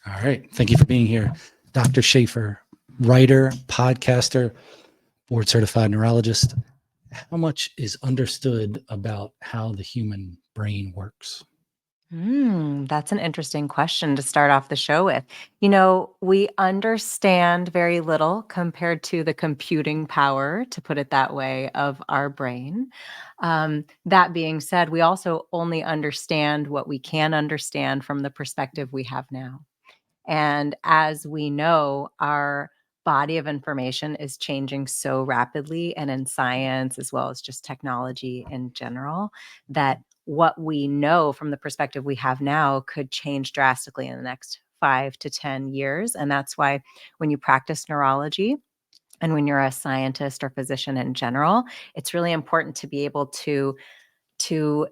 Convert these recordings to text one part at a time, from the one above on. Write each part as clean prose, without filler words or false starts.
All right. Thank you for being here. Dr. Shafer, writer, podcaster, board certified neurologist. How much is understood about how the human brain works? That's an interesting question to start off the show with. We understand very little compared to the computing power, to put it that way, of our brain. That being said, we also only understand what we can understand from the perspective we have now. And as we know, our body of information is changing so rapidly, and in science as well as just technology in general, that what we know from the perspective we have now could change drastically in the next 5 to 10 years. And that's why when you practice neurology, and when you're a scientist or physician in general, it's really important to be able to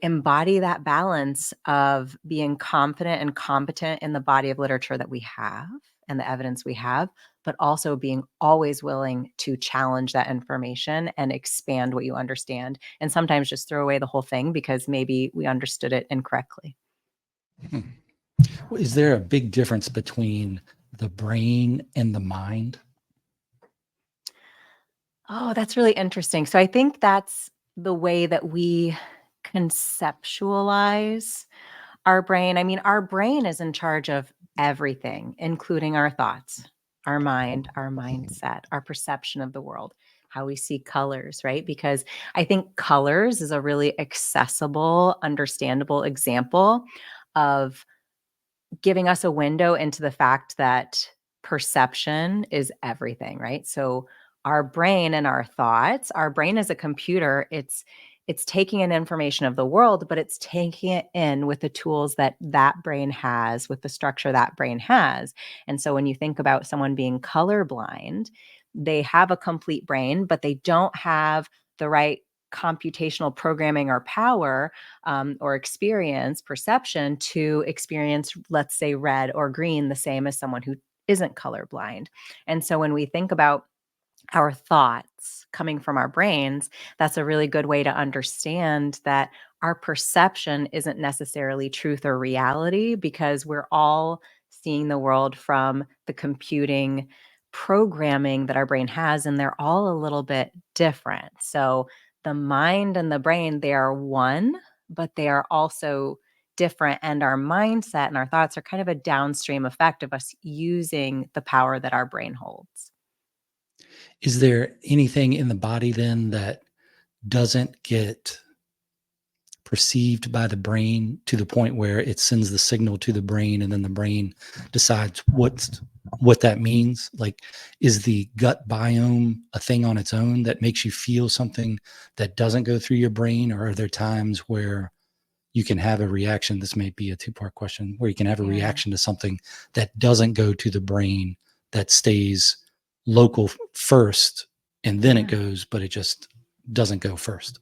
embody that balance of being confident and competent in the body of literature that we have and the evidence we have, but also being always willing to challenge that information and expand what you understand. And sometimes just throw away the whole thing because maybe we understood it incorrectly. Is there a big difference between the brain and the mind? Oh, that's really interesting. So I think that's the way that we conceptualize our brain. I mean, our brain is in charge of everything, including our thoughts, our mind, our mindset, our perception of the world, how we see colors, right? Because I think colors is a really accessible, understandable example of giving us a window into the fact that perception is everything, right? So our brain and our thoughts, our brain is a computer. It's taking in information of the world, but it's taking it in with the tools that that brain has, with the structure that brain has. And so when you think about someone being colorblind, they have a complete brain, but they don't have the right computational programming or power or experience, perception to experience, let's say, red or green, the same as someone who isn't colorblind. And so when we think about our thoughts coming from our brains, that's a really good way to understand that our perception isn't necessarily truth or reality because we're all seeing the world from the computing programming that our brain has, and they're all a little bit different. So the mind and the brain, they are one, but they are also different. And our mindset and our thoughts are kind of a downstream effect of us using the power that our brain holds. Is there anything in the body then that doesn't get perceived by the brain to the point where it sends the signal to the brain and then the brain decides what that means? Like, is the gut biome a thing on its own that makes you feel something that doesn't go through your brain? Or are there times where you can have a reaction? This may be a two-part question, where you can have a Yeah. reaction to something that doesn't go to the brain, that stays local first, and then it Yeah. goes, but it just doesn't go first.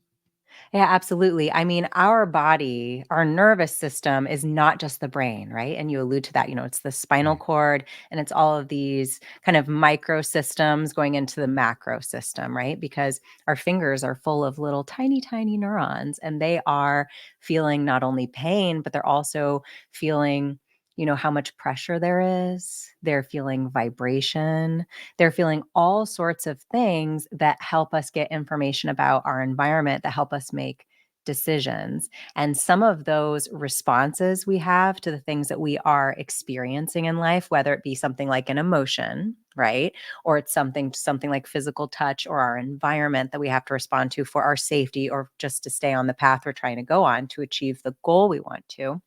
Yeah, absolutely. I mean, our body, our nervous system is not just the brain, right? And you allude to that, it's the spinal Mm. cord and it's all of these kind of micro systems going into the macro system, right? Because our fingers are full of little tiny, tiny neurons and they are feeling not only pain, but they're also feeling, how much pressure there is. They're feeling vibration. They're feeling all sorts of things that help us get information about our environment, that help us make decisions. And some of those responses we have to the things that we are experiencing in life, whether it be something like an emotion, right? Or it's something like physical touch or our environment that we have to respond to for our safety or just to stay on the path we're trying to go on to achieve the goal we want to.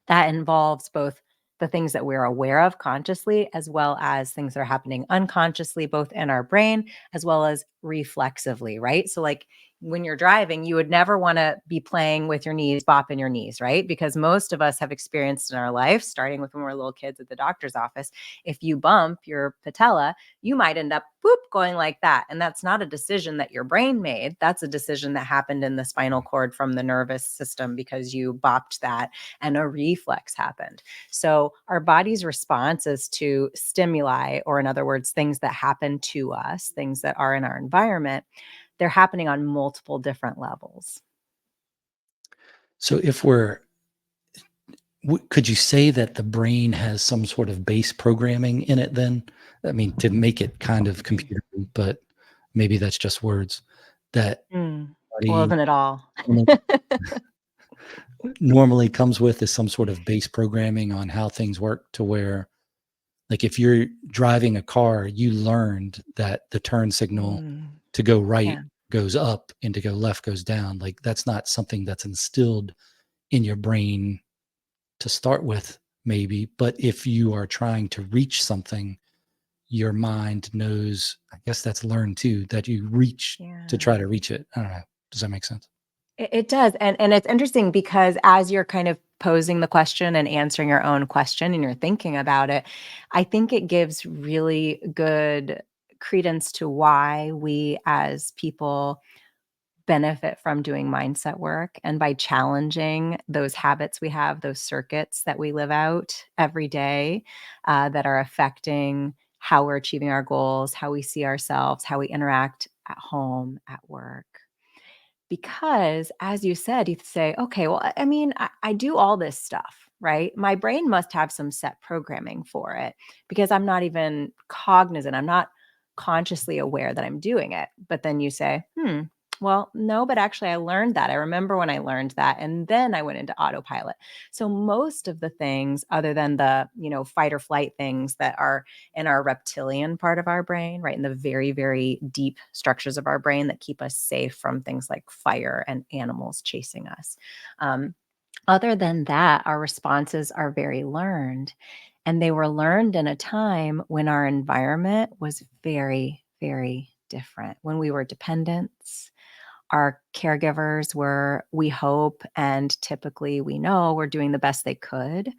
That involves both the things that we're aware of consciously, as well as things that are happening unconsciously, both in our brain as well as reflexively, right? So, like when you're driving, you would never want to be playing with your knees, bopping your knees, right? Because most of us have experienced in our life, starting with when we're little kids at the doctor's office, if you bump your patella, you might end up boop going like that. And that's not a decision that your brain made. That's a decision that happened in the spinal cord from the nervous system because you bopped that and a reflex happened. So our body's responses to stimuli, or in other words, things that happen to us, things that are in our environment, they're happening on multiple different levels. So if could you say that the brain has some sort of base programming in it then? I mean, to make it kind of Mm. computer, but maybe that's just words that Mm. Well, body isn't it all? normally comes with is some sort of base programming on how things work to where, like, if you're driving a car, you learned that the turn signal Mm. to go right Yeah. goes up and to go left goes down. Like, that's not something that's instilled in your brain to start with, maybe. But if you are trying to reach something, your mind knows, I guess that's learned too, that you reach to Yeah. try to reach it. I don't know. Does that make sense? It does, and it's interesting because as you're kind of posing the question and answering your own question and you're thinking about it, I think it gives really good credence to why we as people benefit from doing mindset work and by challenging those habits we have, those circuits that we live out every day, that are affecting how we're achieving our goals, how we see ourselves, how we interact at home, at work. Because as you said, you say, okay, well, I mean, I do all this stuff, right? My brain must have some set programming for it because I'm not even cognizant. I'm not consciously aware that I'm doing it. But then you say, well, no, but actually, I learned that. I remember when I learned that. And then I went into autopilot. So most of the things, other than the, fight or flight things that are in our reptilian part of our brain, right? In the very, very deep structures of our brain that keep us safe from things like fire and animals chasing us. Um, Other than that, our responses are very learned. And they were learned in a time when our environment was very, very different, when we were dependents. Our caregivers were, we hope, and typically we know, were doing the best they could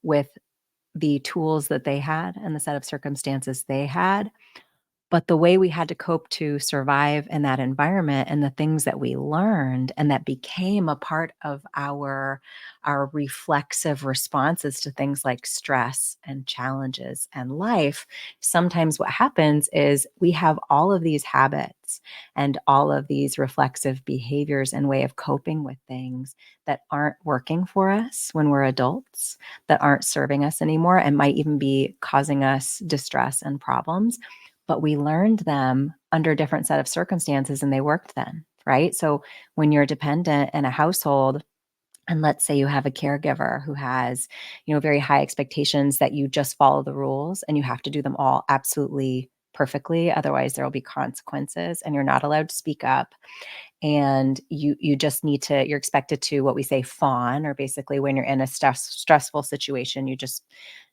with the tools that they had and the set of circumstances they had. But the way we had to cope to survive in that environment and the things that we learned and that became a part of our reflexive responses to things like stress and challenges and life, sometimes what happens is we have all of these habits and all of these reflexive behaviors and way of coping with things that aren't working for us when we're adults, that aren't serving us anymore and might even be causing us distress and problems, but we learned them under a different set of circumstances and they worked then, right? So when you're dependent in a household, and let's say you have a caregiver who has, very high expectations that you just follow the rules and you have to do them all absolutely perfectly, otherwise there will be consequences and you're not allowed to speak up, and you just need to, you're expected to, what we say, fawn, or basically when you're in a stressful situation, you just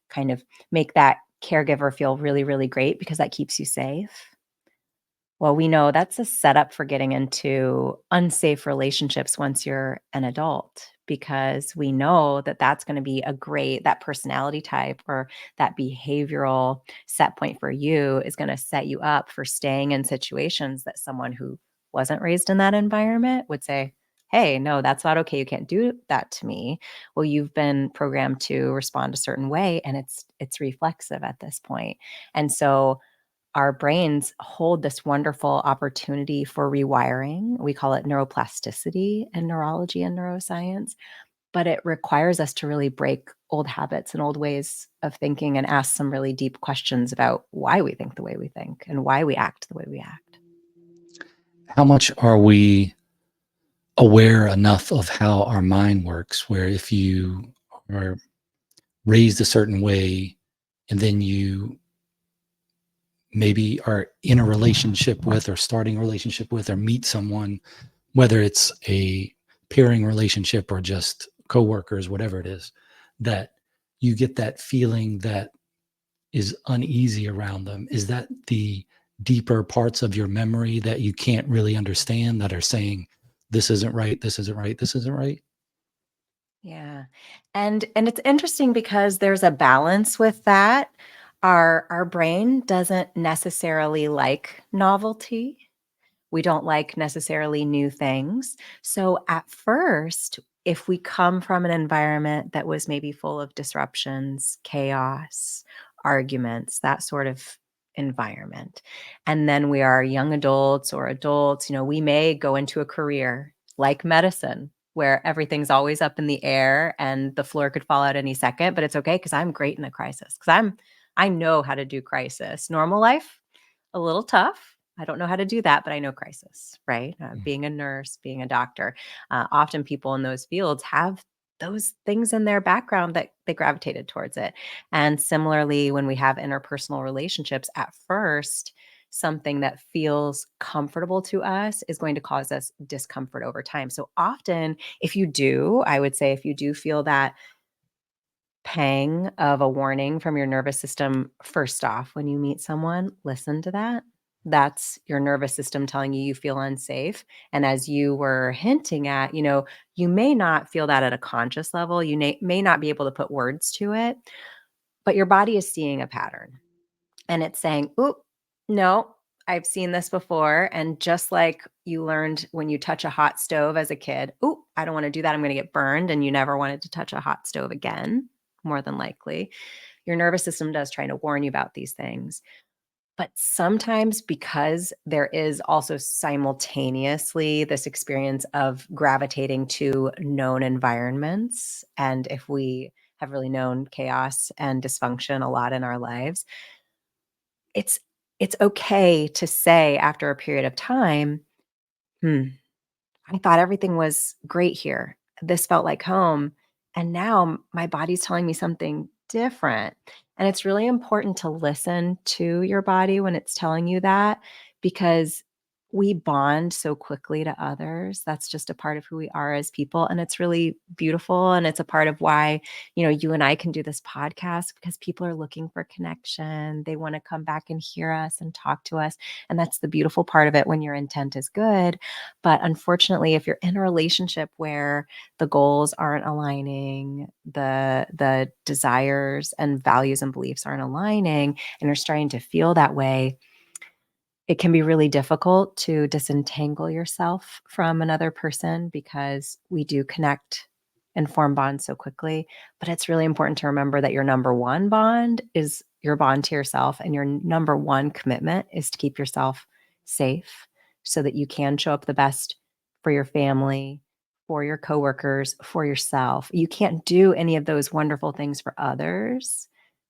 kind of make that caregiver feel really, really great because that keeps you safe. Well, we know that's a setup for getting into unsafe relationships once you're an adult, because we know that that's going to be that personality type or that behavioral set point for you is going to set you up for staying in situations that someone who wasn't raised in that environment would say, hey, no, that's not okay. You can't do that to me. Well, you've been programmed to respond a certain way and it's reflexive at this point. And so our brains hold this wonderful opportunity for rewiring. We call it neuroplasticity in neurology and neuroscience, but it requires us to really break old habits and old ways of thinking and ask some really deep questions about why we think the way we think and why we act the way we act. How much are we aware enough of how our mind works, where if you are raised a certain way and then you maybe are in a relationship with or starting a relationship with or meet someone, whether it's a pairing relationship or just coworkers, whatever it is, that you get that feeling that is uneasy around them? Is that the deeper parts of your memory that you can't really understand that are saying, this isn't right, this isn't right, this isn't right? Yeah. And it's interesting because there's a balance with that. Our brain doesn't necessarily like novelty. We don't like necessarily new things. So at first, if we come from an environment that was maybe full of disruptions, chaos, arguments, that sort of environment, and then we are young adults or adults, we may go into a career like medicine, where everything's always up in the air and the floor could fall out any second, but it's okay because I'm great in a crisis because I know how to do crisis. Normal life, a little tough. I don't know how to do that, but I know crisis, right? Being a nurse, being a doctor, often people in those fields have those things in their background that they gravitated towards it. And similarly, when we have interpersonal relationships, at first, something that feels comfortable to us is going to cause us discomfort over time. So often, I would say, if you do feel that pang of a warning from your nervous system, first off, when you meet someone, listen to that. That's your nervous system telling you you feel unsafe. And as you were hinting at, you may not feel that at a conscious level. You may not be able to put words to it, but your body is seeing a pattern and it's saying, "Oop, no, I've seen this before." And just like you learned when you touch a hot stove as a kid, "Oop, I don't want to do that. I'm going to get burned." And you never wanted to touch a hot stove again, more than likely. Your nervous system does try to warn you about these things. But sometimes, because there is also simultaneously this experience of gravitating to known environments, and if we have really known chaos and dysfunction a lot in our lives, it's it's okay to say after a period of time, "Hmm, I thought everything was great here. This felt like home. And now my body's telling me something different." And it's really important to listen to your body when it's telling you that because we bond so quickly to others. That's just a part of who we are as people. And it's really beautiful. And it's a part of why, you and I can do this podcast because people are looking for connection. They want to come back and hear us and talk to us. And that's the beautiful part of it when your intent is good. But unfortunately, if you're in a relationship where the goals aren't aligning, the desires and values and beliefs aren't aligning, and you're starting to feel that way, it can be really difficult to disentangle yourself from another person because we do connect and form bonds so quickly. But it's really important to remember that your number one bond is your bond to yourself, and your number one commitment is to keep yourself safe so that you can show up the best for your family, for your coworkers, for yourself. You can't do any of those wonderful things for others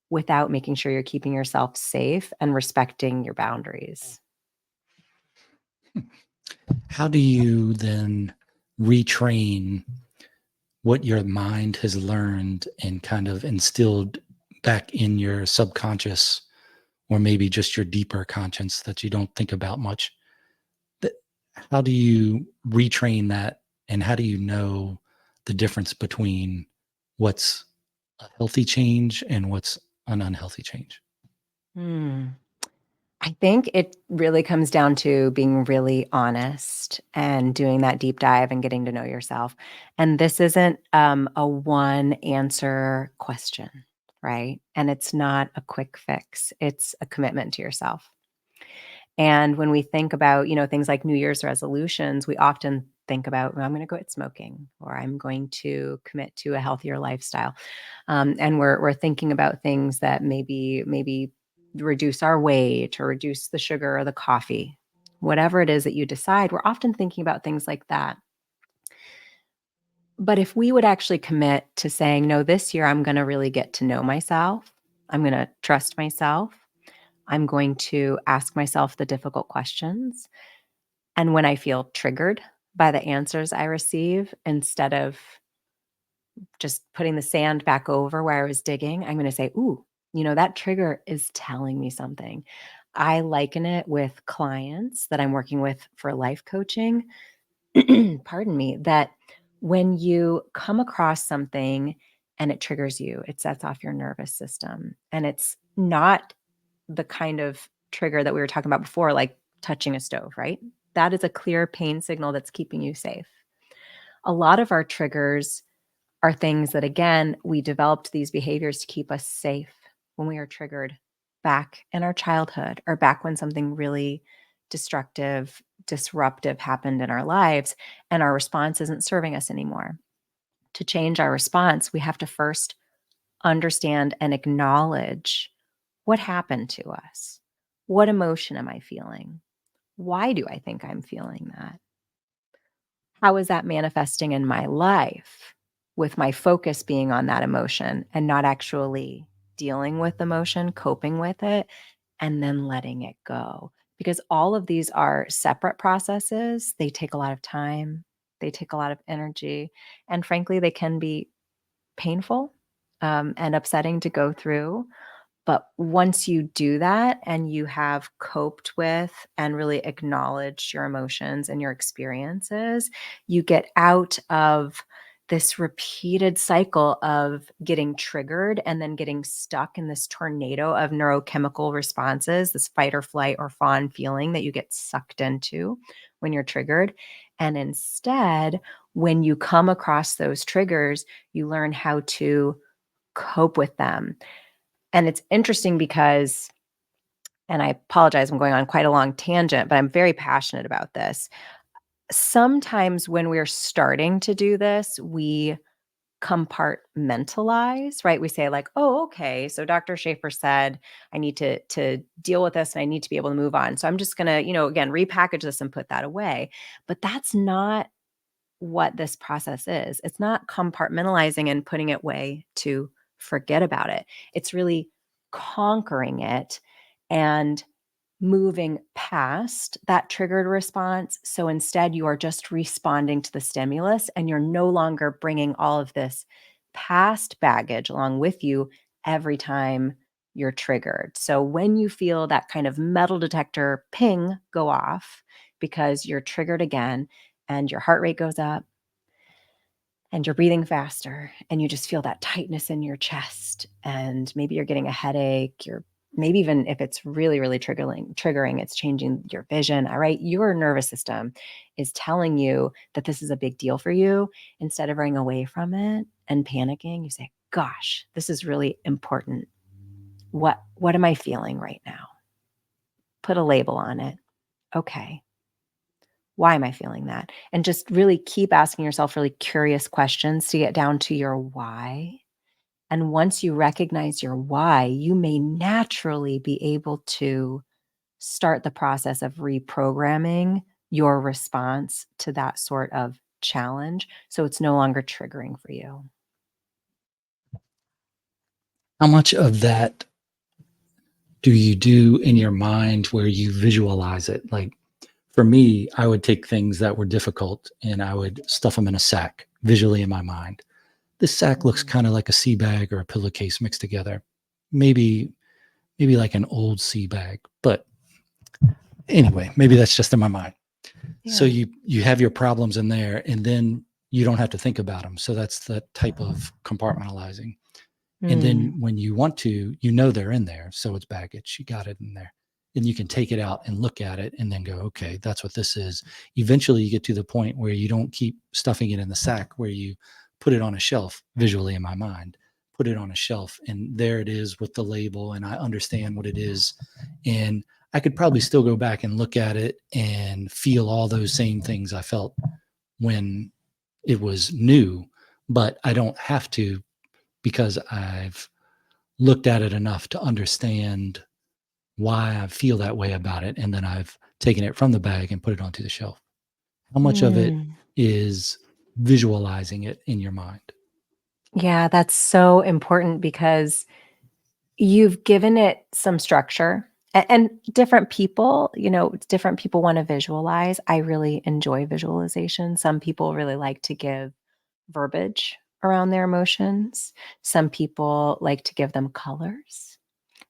without making sure you're keeping yourself safe and respecting your boundaries. How do you then retrain what your mind has learned and kind of instilled back in your subconscious or maybe just your deeper conscience that you don't think about much? That How do you retrain that, and how do you know the difference between what's a healthy change and what's an unhealthy change? Hmm. I think it really comes down to being really honest and doing that deep dive and getting to know yourself. And this isn't a one answer question, right? And it's not a quick fix, it's a commitment to yourself. And when we think about, things like New Year's resolutions, we often think about, "Well, I'm going to quit smoking," or "I'm going to commit to a healthier lifestyle." And we're thinking about things that maybe reduce our weight or reduce the sugar or the coffee. Whatever it is that you decide, we're often thinking about things like that. But if we would actually commit to saying, "No, this year I'm going to really get to know myself. I'm going to trust myself. I'm going to ask myself the difficult questions. And when I feel triggered by the answers I receive, instead of just putting the sand back over where I was digging, I'm going to say, ooh, that trigger is telling me something." I liken it with clients that I'm working with for life coaching. Pardon me, that when you come across something and it triggers you, it sets off your nervous system. And it's not the kind of trigger that we were talking about before, like touching a stove, right? That is a clear pain signal that's keeping you safe. A lot of our triggers are things that, again, we developed these behaviors to keep us safe when we are triggered back in our childhood or back when something really destructive, disruptive happened in our lives and our response isn't serving us anymore. To change our response, we have to first understand and acknowledge what happened to us. What emotion am I feeling? Why do I think I'm feeling that? how is that manifesting in my life with my focus being on that emotion and not actually dealing with emotion, coping with it, and then letting it go? Because all of these are separate processes. They take a lot of time, they take a lot of energy, and frankly, they can be painful and upsetting to go through. But once you do that and you have coped with and really acknowledged your emotions and your experiences, you get out of this repeated cycle of getting triggered and then getting stuck in this tornado of neurochemical responses, this fight or flight or fawn feeling that you get sucked into when you're triggered. And instead, when you come across those triggers, you learn how to cope with them. And it's interesting because, and I apologize, I'm going on quite a long tangent, but I'm very passionate about this. Sometimes when we're starting to do this, we compartmentalize, right? We say like, "Oh, okay, so Dr. Shafer said I need to deal with this and I need to be able to move on. So I'm just going to, again, repackage this and put that away." But that's not what this process is. It's not compartmentalizing and putting it away to forget about it. It's really conquering it and moving past that triggered response. So instead, you are just responding to the stimulus and you're no longer bringing all of this past baggage along with you every time you're triggered. So when you feel that kind of metal detector ping go off because you're triggered again and your heart rate goes up and you're breathing faster and you just feel that tightness in your chest and maybe you're getting a headache, you're maybe even if it's really really triggering, it's changing your vision, all right? Your nervous system is telling you that this is a big deal for you. Instead of running away from it and panicking, you say, "Gosh, this is really important. What am I feeling right now?" Put a label on it. Okay, why am I feeling that? And just really keep asking yourself really curious questions to get down to your why. And once you recognize your why, you may naturally be able to start the process of reprogramming your response to that sort of challenge. So it's no longer triggering for you. How much of that do you do in your mind where you visualize it? Like for me, I would take things that were difficult and I would stuff them in a sack visually in my mind. This sack looks Mm. kind of like a sea bag or a pillowcase mixed together. Maybe like an old sea bag. But anyway, maybe that's just in my mind. So Yeah. you have your problems in there and then you don't have to think about them. So that's the type of compartmentalizing. And then Mm. when you want to, you know they're in there. So it's baggage. You got it in there. And you can take it out and look at it and then go, okay, that's what this is. Eventually you get to the point where you don't keep stuffing it in the sack, where you put it on a shelf visually in my mind, put it on a shelf and there it is with the label and I understand what it is. And I could probably still go back and look at it and feel all those same things I felt when it was new, but I don't have to because I've looked at it enough to understand why I feel that way about it. And then I've taken it from the bag and put it onto the shelf. How much of it Mm. is visualizing it in your mind? Yeah, that's so important because you've given it some structure and different people, different people want to visualize. I really enjoy visualization. Some people really like to give verbiage around their emotions. Some people like to give them colors.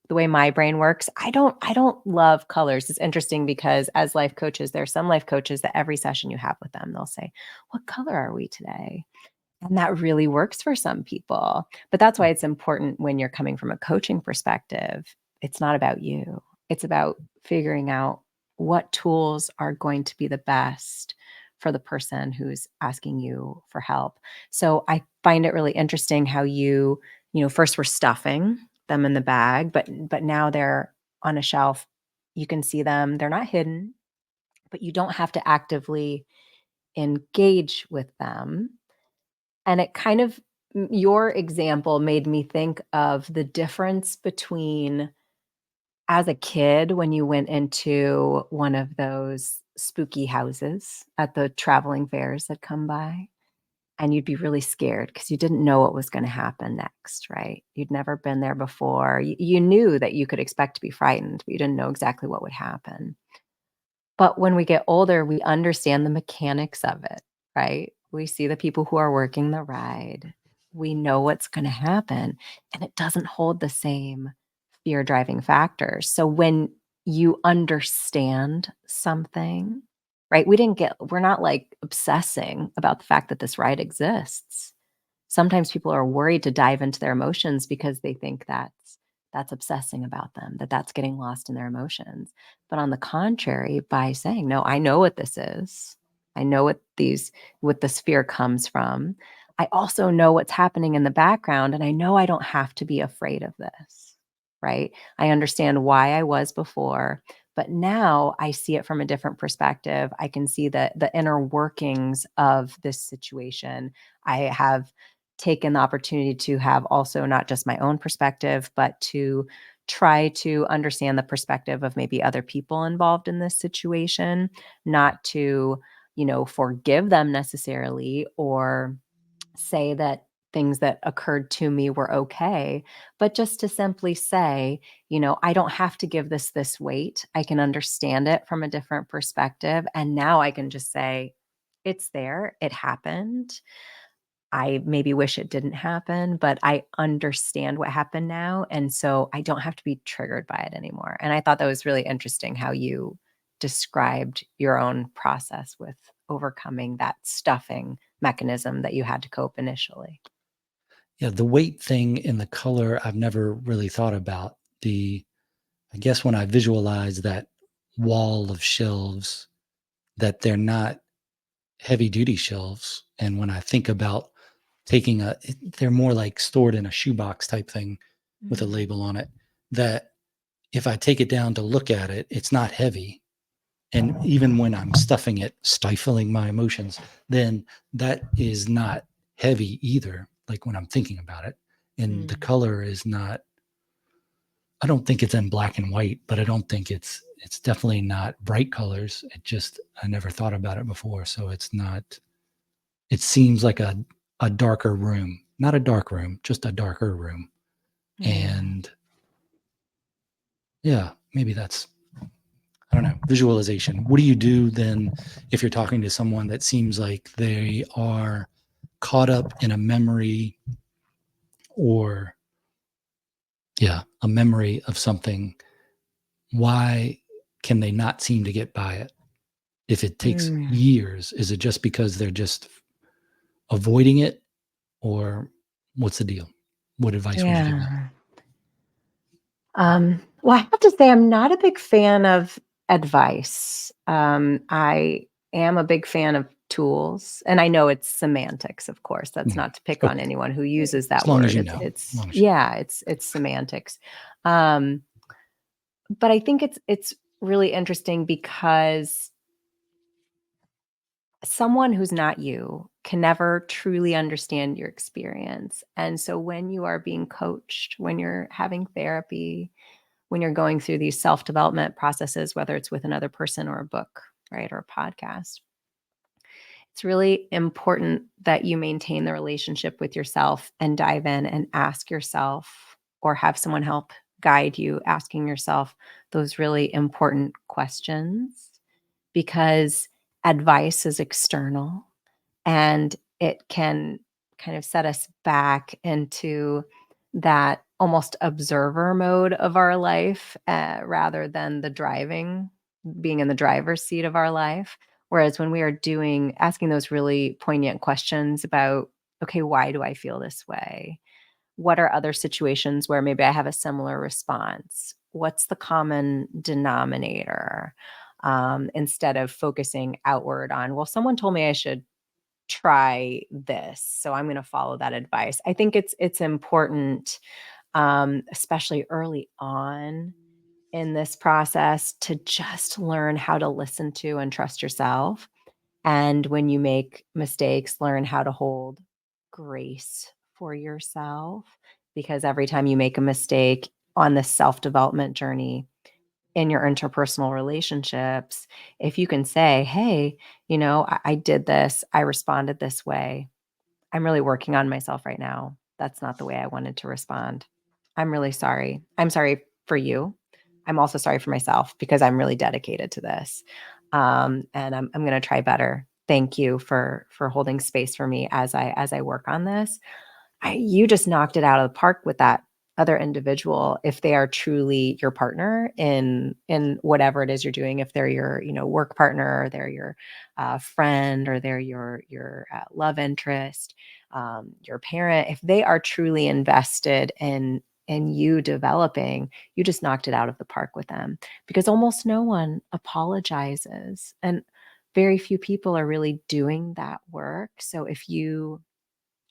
The way my brain works, I don't love colors. It's interesting because as life coaches, there are some life coaches that every session you have with them, they'll say, "What color are we today?" And that really works for some people. But that's why it's important when you're coming from a coaching perspective. It's not about you. It's about figuring out what tools are going to be the best for the person who's asking you for help. So I find it really interesting how first were stuffing them in the bag, but now they're on a shelf. You can see them. They're not hidden, but you don't have to actively engage with them. And it kind of your example made me think of the difference between as a kid when you went into one of those spooky houses at the traveling fairs that come by. And you'd be really scared because you didn't know what was going to happen next, right? You'd never been there before. You knew that you could expect to be frightened, but you didn't know exactly what would happen. But when we get older, we understand the mechanics of it, right? We see the people who are working the ride. We know what's going to happen, and it doesn't hold the same fear driving factors. So when you understand something, right? We're not like obsessing about the fact that this ride exists. Sometimes people are worried to dive into their emotions because they think that's obsessing about them, that's getting lost in their emotions. But on the contrary, by saying, "No, I know what this is. I know what this fear comes from. I also know what's happening in the background, and I know I don't have to be afraid of this." Right? I understand why I was before, but now I see it from a different perspective. I can see the inner workings of this situation. I have taken the opportunity to have also not just my own perspective, but to try to understand the perspective of maybe other people involved in this situation, not to, forgive them necessarily or say that things that occurred to me were okay, but just to simply say, I don't have to give this weight. I can understand it from a different perspective. And now I can just say, it's there, it happened. I maybe wish it didn't happen, but I understand what happened now, and so I don't have to be triggered by it anymore. And I thought that was really interesting how you described your own process with overcoming that stuffing mechanism that you had to cope initially. Yeah, the weight thing in the color, I've never really thought about. I guess when I visualize that wall of shelves, that they're not heavy duty shelves. And when I think about they're more like stored in a shoebox type thing with a Mm. label on it, that if I take it down to look at it, it's not heavy. And even when I'm stuffing it, stifling my emotions, then that is not heavy either. Like when I'm thinking about it. And the Mm. color is not, I don't think it's in black and white, but I don't think it's definitely not bright colors. I never thought about it before. So it's not, it seems like a darker room, not a dark room, just a darker room. Yeah. And yeah, maybe that's, I don't know, visualization. What do you do then if you're talking to someone that seems like they are caught up in a memory or, yeah, a memory of something? Why can they not seem to get by it? If it takes Mm. years, is it just because they're just avoiding it, or what's the deal? What advice would you give them? Yeah. Well, I have to say I'm not a big fan of advice. I am a big fan of tools, and I know it's semantics, of course. That's Mm. not to pick on Okay. anyone who uses As that long as word. you It's know. As it's long as you know. yeah, it's semantics. Um, but I think it's really interesting because someone who's not you can never truly understand your experience. And so when you are being coached, when you're having therapy, when you're going through these self-development processes, whether it's with another person or a book, right, or a podcast, it's really important that you maintain the relationship with yourself and dive in and ask yourself or have someone help guide you asking yourself those really important questions because advice is external and it can kind of set us back into that almost observer mode of our life, rather than being in the driver's seat of our life. Whereas when we are asking those really poignant questions about, okay, why do I feel this way? What are other situations where maybe I have a similar response? What's the common denominator? Instead of focusing outward on, well, someone told me I should try this, so I'm going to follow that advice. I think it's important, especially early on in this process, to just learn how to listen to and trust yourself. And when you make mistakes, learn how to hold grace for yourself. Because every time you make a mistake on this self development journey, in your interpersonal relationships, if you can say, hey, I did this, I responded this way. I'm really working on myself right now. That's not the way I wanted to respond. I'm really sorry. I'm sorry for you. I'm also sorry for myself because I'm really dedicated to this. And I'm going to try better. Thank you for holding space for me as I work on this. You just knocked it out of the park with that other individual if they are truly your partner in whatever it is you're doing. If they're your work partner, or they're your friend, or they're your love interest, your parent, if they are truly invested in you developing, you just knocked it out of the park with them, because almost no one apologizes, and very few people are really doing that work. So if you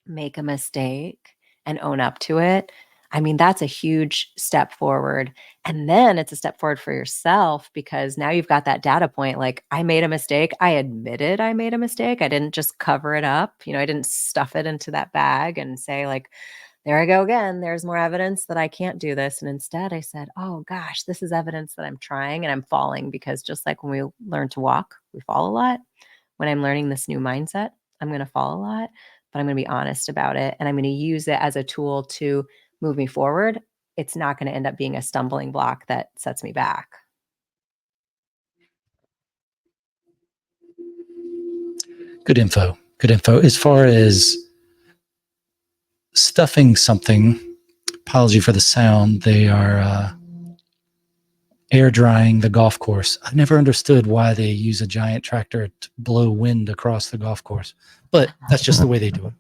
make a mistake and own up to it, I mean, that's a huge step forward. And then it's a step forward for yourself, because now you've got that data point. Like, I made a mistake. I admitted I made a mistake. I didn't just cover it up. I didn't stuff it into that bag and say, like, there I go again. There's more evidence that I can't do this. And instead I said, oh gosh, this is evidence that I'm trying and I'm falling, because just like when we learn to walk, we fall a lot. When I'm learning this new mindset, I'm going to fall a lot, but I'm going to be honest about it. And I'm going to use it as a tool to move me forward. It's not going to end up being a stumbling block that sets me back. Good info. Good info. As far as stuffing something, apology for the sound, they are air drying the golf course. I never understood why they use a giant tractor to blow wind across the golf course, but that's just the way they do it.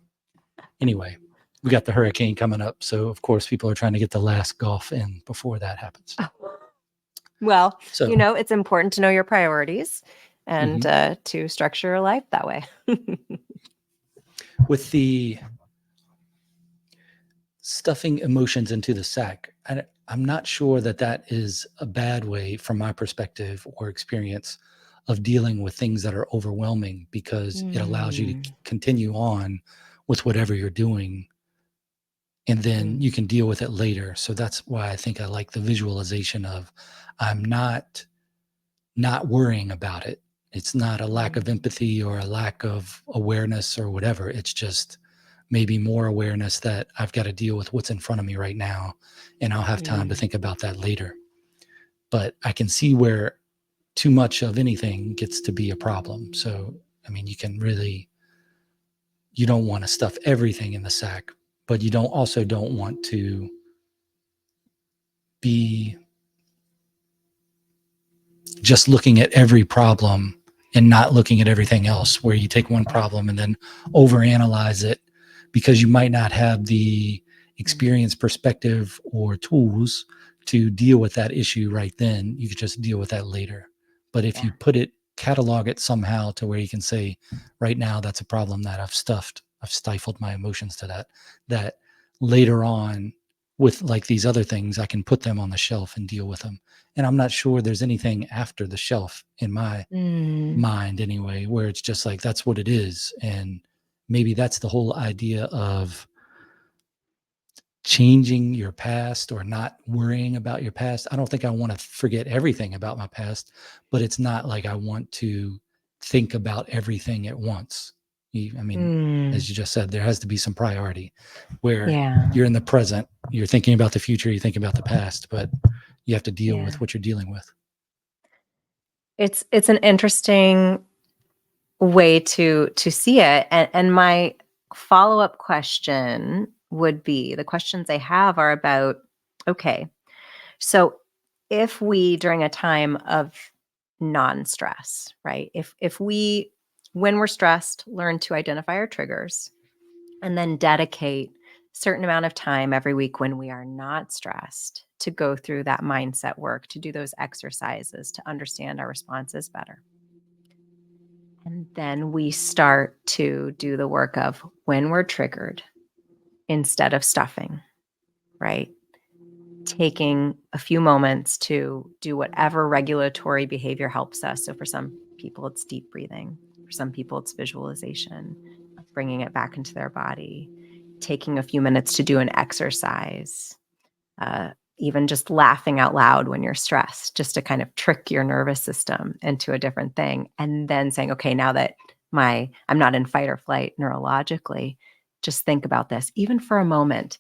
Anyway, we got the hurricane coming up, so of course people are trying to get the last golf in before that happens. Well, So it's important to know your priorities and to structure your life that way. with the stuffing emotions into the sack, I'm not sure that is a bad way from my perspective or experience of dealing with things that are overwhelming, because it allows you to continue on with whatever you're doing, and then you can deal with it later. So that's why I think I like the visualization of I'm not worrying about it. It's not a lack of empathy or a lack of awareness or whatever. It's just maybe more awareness that I've got to deal with what's in front of me right now, and I'll have time to think about that later. But I can see where too much of anything gets to be a problem. So, I mean, you don't want to stuff everything in the sack, but you don't want to be just looking at every problem and not looking at everything else, where you take one problem and then overanalyze it because you might not have the experience, perspective, or tools to deal with that issue right then. You could just deal with that later. But if you catalog it somehow to where you can say, right now, that's a problem that I've stifled my emotions to that later on, with like these other things, I can put them on the shelf and deal with them. And I'm not sure there's anything after the shelf in my mind anyway, where it's just like, that's what it is. And maybe that's the whole idea of changing your past or not worrying about your past. I don't think I want to forget everything about my past, but it's not like I want to think about everything at once. I mean, as you just said, there has to be some priority where you're in the present, you're thinking about the future, you think about the past, but you have to deal with what you're dealing with. It's an interesting way to see it. And my follow-up question would be, the questions I have are about, okay, so if we, during a time of non-stress, right? If we, when we're stressed, learn to identify our triggers and then dedicate a certain amount of time every week when we are not stressed to go through that mindset work, to do those exercises, to understand our responses better. And then we start to do the work of when we're triggered, instead of stuffing, right? Taking a few moments to do whatever regulatory behavior helps us. So for some people, it's deep breathing. For some people, it's visualization, bringing it back into their body, taking a few minutes to do an exercise, even just laughing out loud when you're stressed, just to kind of trick your nervous system into a different thing. And then saying, okay, now that I'm not in fight or flight neurologically, just think about this, even for a moment.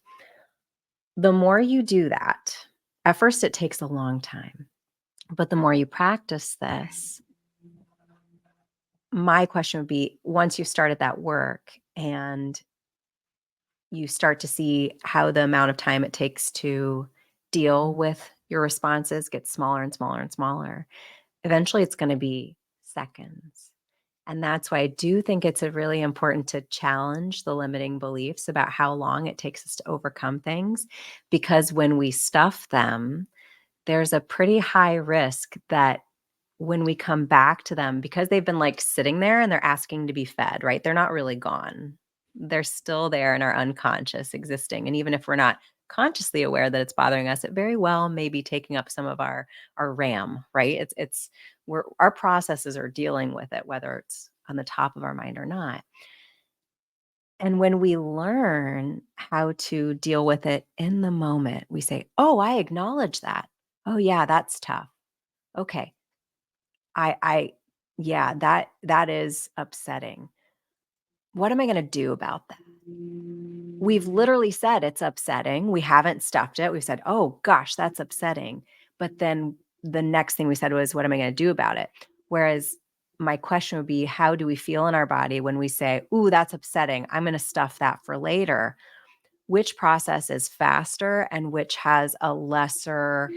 The more you do that, at first it takes a long time, but the more you practice this, my question would be, once you started that work and you start to see how the amount of time it takes to deal with your responses gets smaller and smaller and smaller, eventually it's going to be seconds. And that's why I do think it's really important to challenge the limiting beliefs about how long it takes us to overcome things. Because when we stuff them, there's a pretty high risk that when we come back to them, because they've been like sitting there and they're asking to be fed, right? They're not really gone. They're still there in our unconscious existing. And even if we're not consciously aware that it's bothering us, it very well may be taking up some of our RAM, right? Our processes are dealing with it, whether it's on the top of our mind or not. And when we learn how to deal with it in the moment, we say, "Oh, I acknowledge that. Oh yeah, that's tough. Okay. I yeah, that is upsetting. What am I gonna do about that?" We've literally said it's upsetting. We haven't stuffed it. We've said, "Oh gosh, that's upsetting." But then the next thing we said was, "What am I gonna do about it?" Whereas my question would be, how do we feel in our body when we say, "Ooh, that's upsetting. I'm gonna stuff that for later." Which process is faster and which has a lesser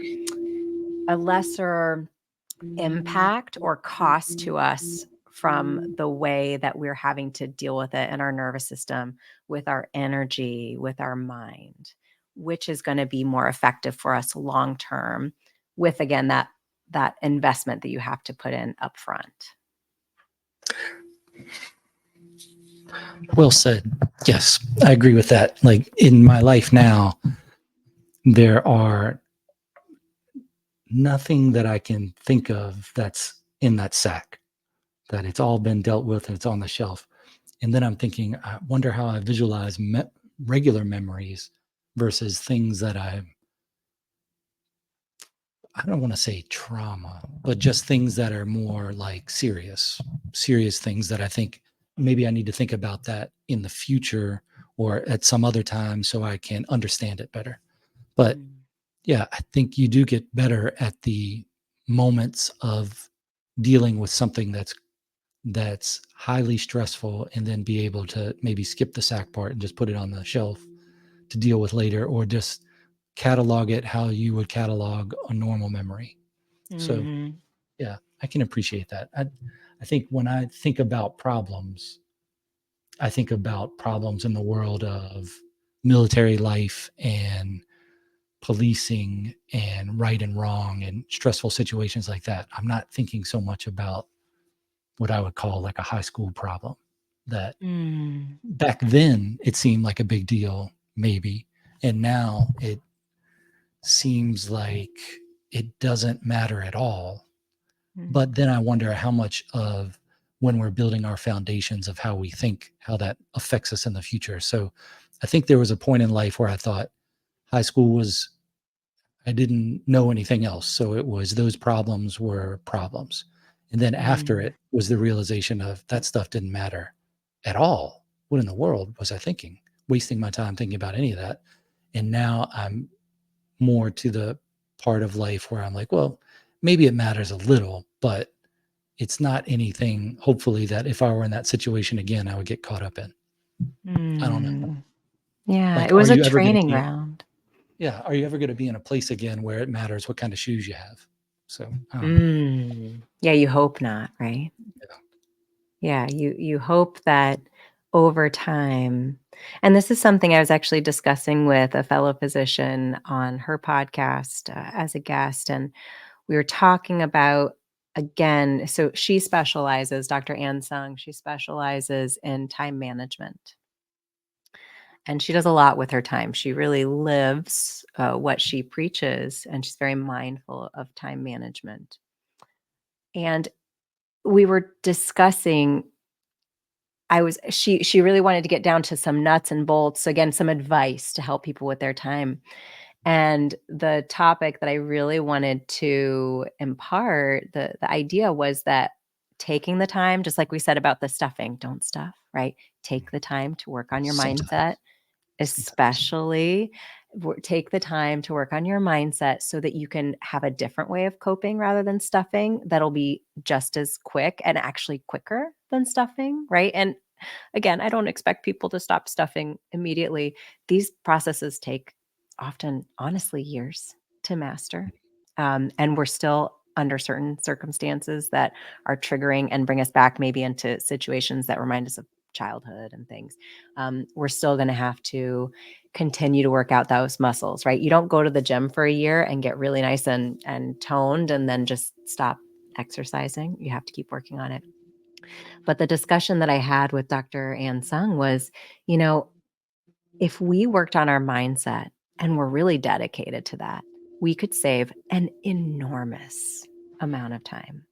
impact or cost to us from the way that we're having to deal with it in our nervous system, with our energy, with our mind, which is going to be more effective for us long term with, again, that investment that you have to put in upfront. Well said. Yes, I agree with that. Like in my life now, there are nothing that I can think of that's in that sack, that it's all been dealt with and it's on the shelf. And then I'm thinking, I wonder how I visualize regular memories versus things that I don't want to say trauma, but just things that are more like serious things that I think maybe I need to think about that in the future or at some other time so I can understand it better. But Mm. yeah, I think you do get better at the moments of dealing with something that's highly stressful and then be able to maybe skip the sack part and just put it on the shelf to deal with later or just catalog it how you would catalog a normal memory. So Mhm. yeah, I can appreciate that. I think when I think about problems, I think about problems in the world of military life and policing and right and wrong and stressful situations like that. I'm not thinking so much about what I would call like a high school problem that Mm. back then it seemed like a big deal, maybe. And now it seems like it doesn't matter at all. Mm. But then I wonder how much of when we're building our foundations of how we think, how that affects us in the future. So I think there was a point in life where I thought high school was, I didn't know anything else. So it was those problems were problems. And then after Mm. it was the realization of that stuff didn't matter at all. What in the world was I thinking? Wasting my time thinking about any of that. And now I'm more to the part of life where I'm like, well, maybe it matters a little, but it's not anything, hopefully, that if I were in that situation again, I would get caught up in. I don't know. Mm. Yeah, Like, it are was a you ever going to training be, ground. yeah, are you ever going to be in a place again where it matters what kind of shoes you have? So I don't know. Mm. Yeah, you hope not, right? Yeah. Yeah, you hope that over time, and this is something I was actually discussing with a fellow physician on her podcast, as a guest, and we were talking about, again, so she specializes, Dr. Ann Sung, she specializes in time management. And she does a lot with her time. She really lives what she preaches, and she's very mindful of time management. And we were discussing, she really wanted to get down to some nuts and bolts, again, some advice to help people with their time. And the topic that I really wanted to impart, the idea was that taking the time, just like we said about the stuffing, don't stuff, right? Take the time to work on your mindset, Sometimes. especially take the time to work on your mindset so that you can have a different way of coping rather than stuffing that'll be just as quick and actually quicker than stuffing, right? And again, I don't expect people to stop stuffing immediately. These processes take often, honestly, years to master. And we're still under certain circumstances that are triggering and bring us back maybe into situations that remind us of childhood and things. We're still going to have to continue to work out those muscles, right? You don't go to the gym for a year and get really nice and toned and then just stop exercising. You have to keep working on it. But the discussion that I had with Dr. Ann Sung was, you know, if we worked on our mindset and were really dedicated to that, we could save an enormous amount of time.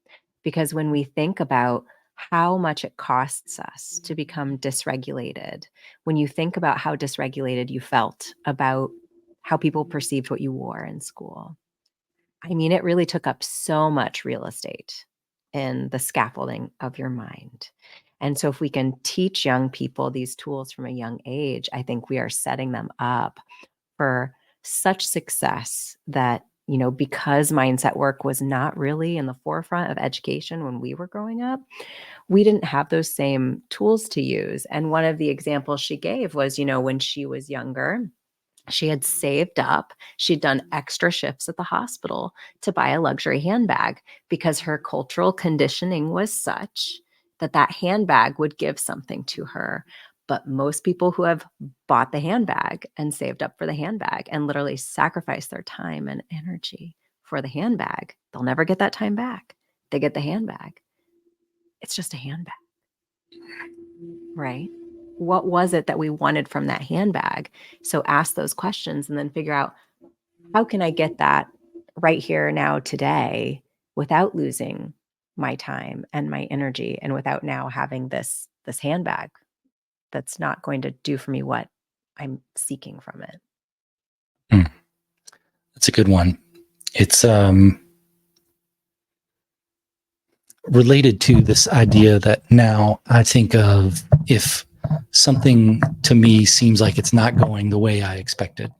Because when we think about how much it costs us to become dysregulated, when you think about how dysregulated you felt about how people perceived what you wore in school, I mean, it really took up so much real estate in the scaffolding of your mind. And so, if we can teach young people these tools from a young age, I think we are setting them up for such success that, because mindset work was not really in the forefront of education when we were growing up, we didn't have those same tools to use. And one of the examples she gave was, when she was younger, she had saved up. She'd done extra shifts at the hospital to buy a luxury handbag because her cultural conditioning was such that that handbag would give something to her. But most people who have bought the handbag and saved up for the handbag and literally sacrificed their time and energy for the handbag, they'll never get that time back. They get the handbag. It's just a handbag, right? What was it that we wanted from that handbag? So ask those questions and then figure out, how can I get that right here now today without losing my time and my energy and without now having this handbag that's not going to do for me what I'm seeking from it. That's a good one. It's related to this idea that now I think of, if something to me seems like it's not going the way I expected,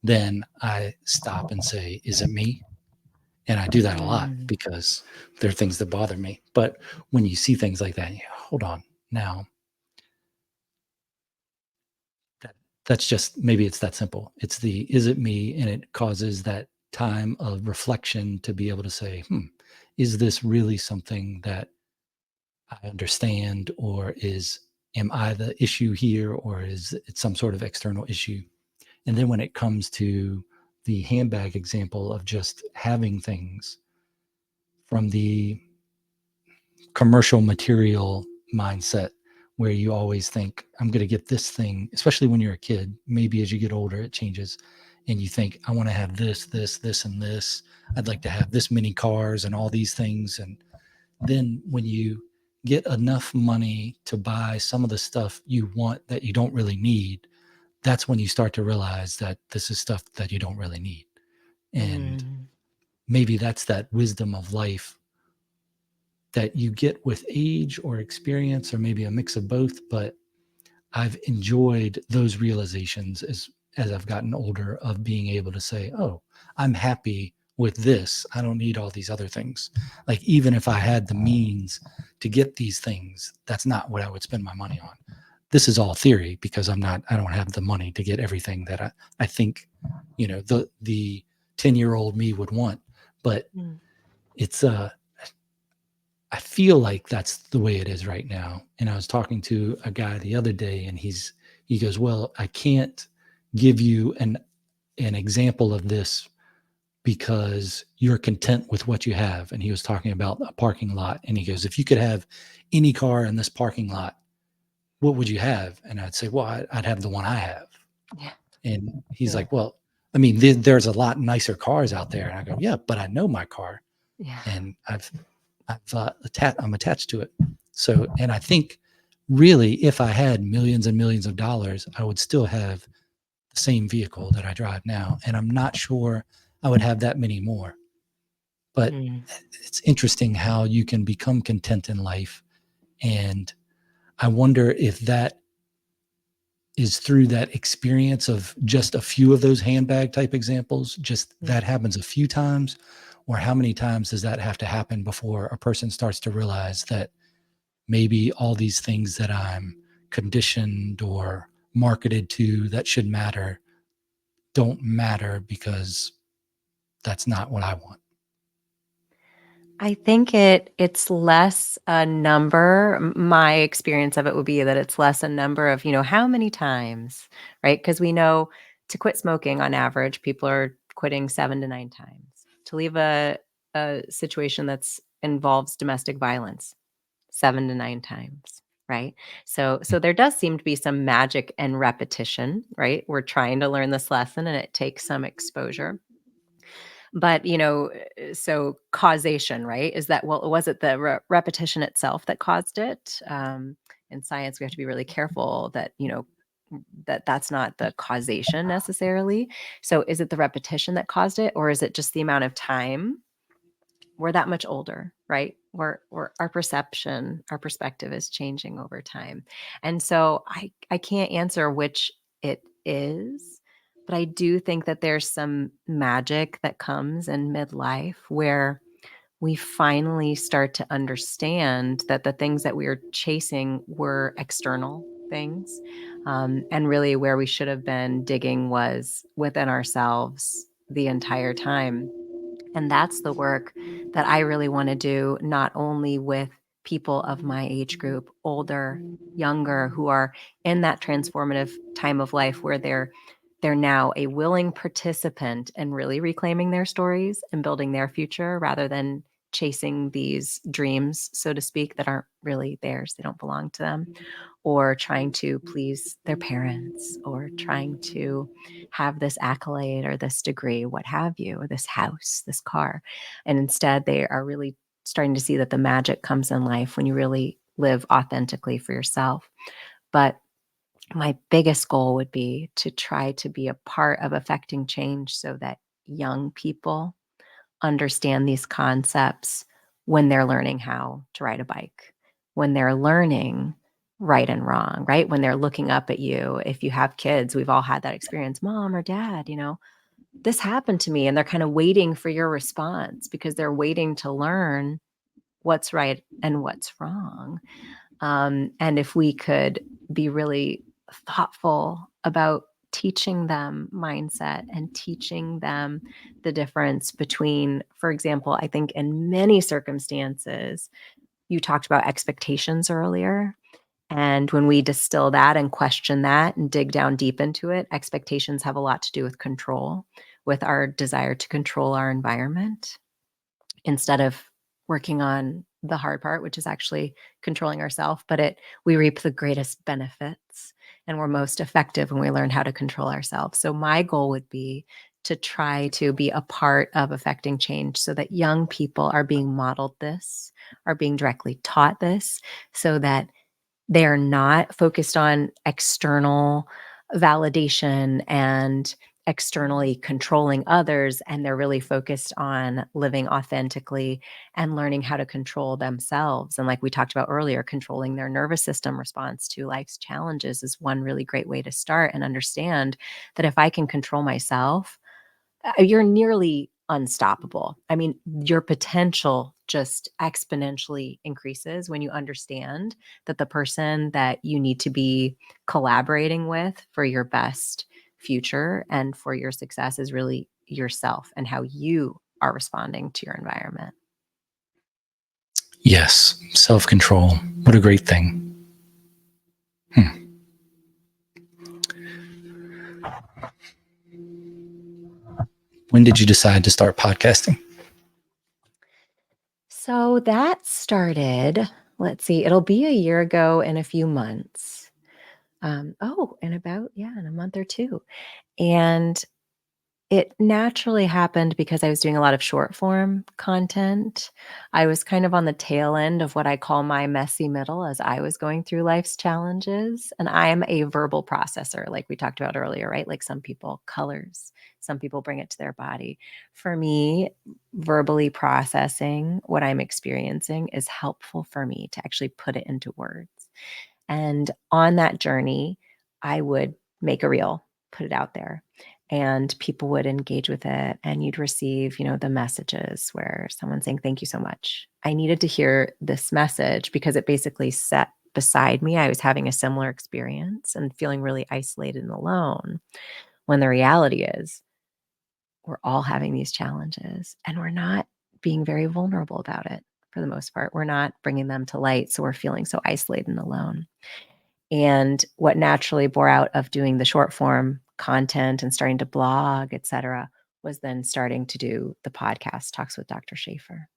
then I stop and say, is it me? And I do that a lot because there are things that bother me. But when you see things like that, hold on now. That's just, maybe it's that simple. It's the, is it me? And it causes that time of reflection to be able to say, is this really something that I understand, or am I the issue here, or is it some sort of external issue? And then when it comes to the handbag example of just having things from the commercial material mindset, where you always think, I'm going to get this thing, especially when you're a kid. Maybe as you get older, it changes. And you think, I want to have this, and this. I'd like to have this many cars and all these things. And then when you get enough money to buy some of the stuff you want that you don't really need, that's when you start to realize that this is stuff that you don't really need. And maybe that's that wisdom of life that you get with age or experience, or maybe a mix of both. But I've enjoyed those realizations as I've gotten older, of being able to say, oh, I'm happy with this. I don't need all these other things. Like, even if I had the means to get these things, that's not what I would spend my money on. This is all theory, because I don't have the money to get everything that I think, the 10-year-old me would want. But it's, I feel like that's the way it is right now. And I was talking to a guy the other day, and he goes, well, I can't give you an example of this because you're content with what you have. And he was talking about a parking lot. And he goes, if you could have any car in this parking lot, what would you have? And I'd say, well, I'd have the one I have. Yeah. And he's like, well, I mean, there's a lot nicer cars out there. And I go, yeah, but I know my car. Yeah. And I'm attached to it. So, and I think really, if I had millions and millions of dollars, I would still have the same vehicle that I drive now, and I'm not sure I would have that many more. But Mm. it's interesting how you can become content in life. And I wonder if that is through that experience of just a few of those handbag type examples, just Mm. that happens a few times, or how many times does that have to happen before a person starts to realize that maybe all these things that I'm conditioned or marketed to that should matter don't matter because that's not what I want. I think it's less a number. My experience of it would be that it's less a number of, how many times, right? Because we know to quit smoking on average, people are quitting 7 to 9 times. To leave a situation that's involves domestic violence, 7 to 9 times, right? So there does seem to be some magic and repetition, right? We're trying to learn this lesson and it takes some exposure. But, so causation, right? Is that, well, was it the repetition itself that caused it? In science, we have to be really careful that, that's not the causation necessarily. So is it the repetition that caused it, or is it just the amount of time? We're that much older, right? We're our perception, our perspective is changing over time. And so I can't answer which it is, but I do think that there's some magic that comes in midlife where we finally start to understand that the things that we were chasing were external things. And really where we should have been digging was within ourselves the entire time. And that's the work that I really want to do, not only with people of my age group, older, younger, who are in that transformative time of life where they're now a willing participant in really reclaiming their stories and building their future rather than chasing these dreams, so to speak, that aren't really theirs. They don't belong to them, or trying to please their parents, or trying to have this accolade or this degree, what have you, or this house, this car. And instead, they are really starting to see that the magic comes in life when you really live authentically for yourself. But my biggest goal would be to try to be a part of affecting change so that young people understand these concepts when they're learning how to ride a bike, when they're learning right and wrong, right? When they're looking up at you. If you have kids, we've all had that experience, mom or dad, this happened to me. And they're kind of waiting for your response because they're waiting to learn what's right and what's wrong. And if we could be really thoughtful about teaching them mindset and teaching them the difference between, for example, I think in many circumstances, you talked about expectations earlier. And when we distill that and question that and dig down deep into it, expectations have a lot to do with control, with our desire to control our environment instead of working on the hard part, which is actually controlling ourselves. But we reap the greatest benefits and we're most effective when we learn how to control ourselves. So my goal would be to try to be a part of affecting change so that young people are being modeled this, are being directly taught this, so that they're not focused on external validation and externally controlling others, and they're really focused on living authentically and learning how to control themselves. And like we talked about earlier, controlling their nervous system response to life's challenges is one really great way to start and understand that if I can control myself, you're nearly unstoppable. I mean, your potential just exponentially increases when you understand that the person that you need to be collaborating with for your best future and for your success is really yourself and how you are responding to your environment. Yes, self control. What a great thing. When did you decide to start podcasting? So that started, let's see, it'll be a year ago in a few months. In a month or two. And It naturally happened because I was doing a lot of short form content. I was kind of on the tail end of what I call my messy middle as I was going through life's challenges. And I am a verbal processor, like we talked about earlier, right? Like some people, colors, some people bring it to their body. For me, verbally processing what I'm experiencing is helpful for me to actually put it into words. And on that journey, I would make a reel, put it out there, and people would engage with it. And you'd receive, the messages where someone's saying, "Thank you so much. I needed to hear this message because it basically sat beside me. I was having a similar experience and feeling really isolated and alone." When the reality is, we're all having these challenges and we're not being very vulnerable about it for the most part. We're not bringing them to light. So we're feeling so isolated and alone. And what naturally bore out of doing the short form content and starting to blog, et cetera, was then starting to do the podcast, Talks with Dr. Shafer.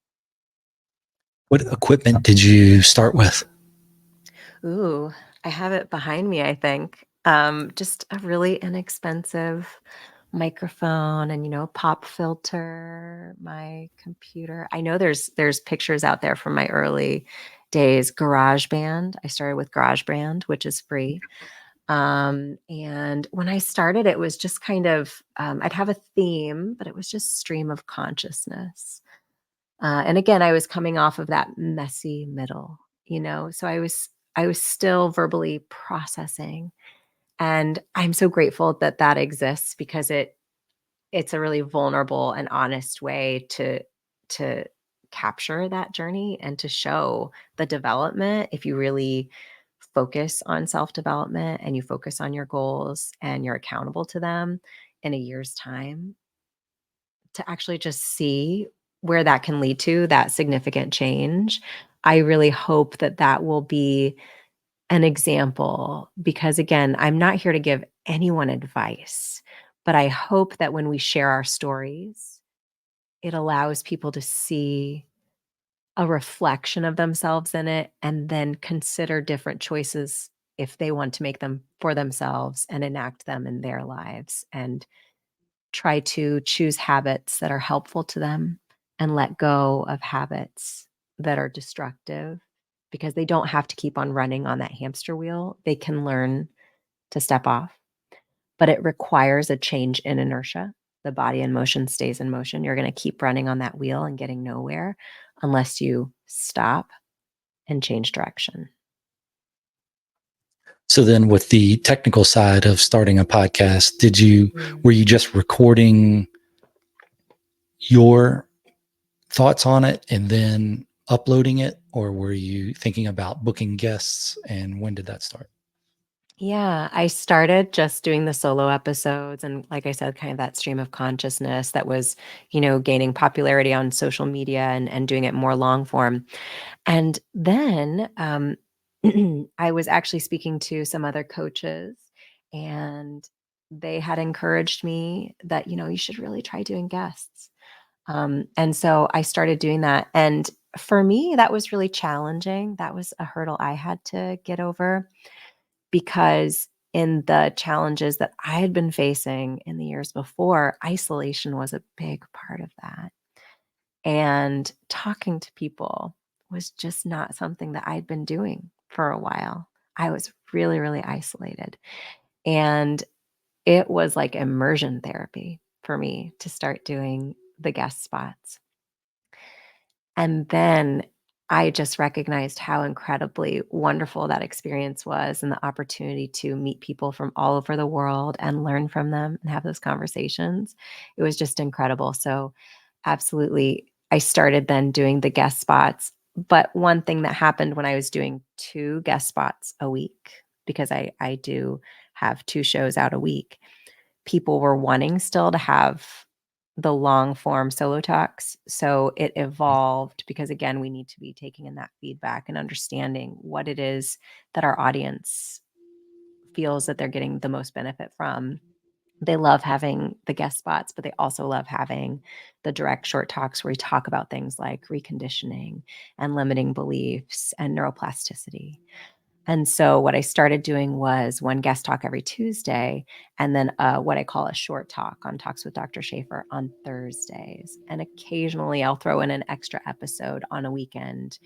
What equipment did you start with? Ooh, I have it behind me, I think. Just a really inexpensive microphone and, pop filter, my computer. I know there's pictures out there from my early days. GarageBand. I started with GarageBand, which is free. And when I started, it was just kind of, I'd have a theme, but it was just stream of consciousness. And again, I was coming off of that messy middle, so I was still verbally processing. And I'm so grateful that that exists because it's a really vulnerable and honest way to capture that journey and to show the development. If you really focus on self-development and you focus on your goals and you're accountable to them in a year's time, to actually just see where that can lead to, that significant change. I really hope that that will be an example because, again, I'm not here to give anyone advice, but I hope that when we share our stories, it allows people to see a reflection of themselves in it and then consider different choices if they want to make them for themselves and enact them in their lives and try to choose habits that are helpful to them and let go of habits that are destructive because they don't have to keep on running on that hamster wheel. They can learn to step off, but it requires a change in inertia. The body in motion stays in motion. You're going to keep running on that wheel and getting nowhere unless you stop and change direction. So then with the technical side of starting a podcast, were you just recording your thoughts on it and then uploading it, or were you thinking about booking guests, and when did that start? Yeah, I started just doing the solo episodes and like I said, kind of that stream of consciousness that was, gaining popularity on social media and doing it more long form. And then I was actually speaking to some other coaches and they had encouraged me that, you should really try doing guests. And so I started doing that. And for me, that was really challenging. That was a hurdle I had to get over because in the challenges that I had been facing in the years before, isolation was a big part of that. And talking to people was just not something that I'd been doing for a while. I was really, really isolated. And it was like immersion therapy for me to start doing the guest spots. And then I just recognized how incredibly wonderful that experience was and the opportunity to meet people from all over the world and learn from them and have those conversations. It was just incredible. So, absolutely, I started then doing the guest spots. But one thing that happened when I was doing 2 guest spots a week, because I do have 2 shows out a week, people were wanting still to have the long form solo talks. So it evolved because, again, we need to be taking in that feedback and understanding what it is that our audience feels that they're getting the most benefit from. They love having the guest spots, but they also love having the direct short talks where we talk about things like reconditioning and limiting beliefs and neuroplasticity. And so what I started doing was one guest talk every Tuesday, and then what I call a short talk on Talks with Dr. Shafer on Thursdays. And occasionally I'll throw in an extra episode on a weekend.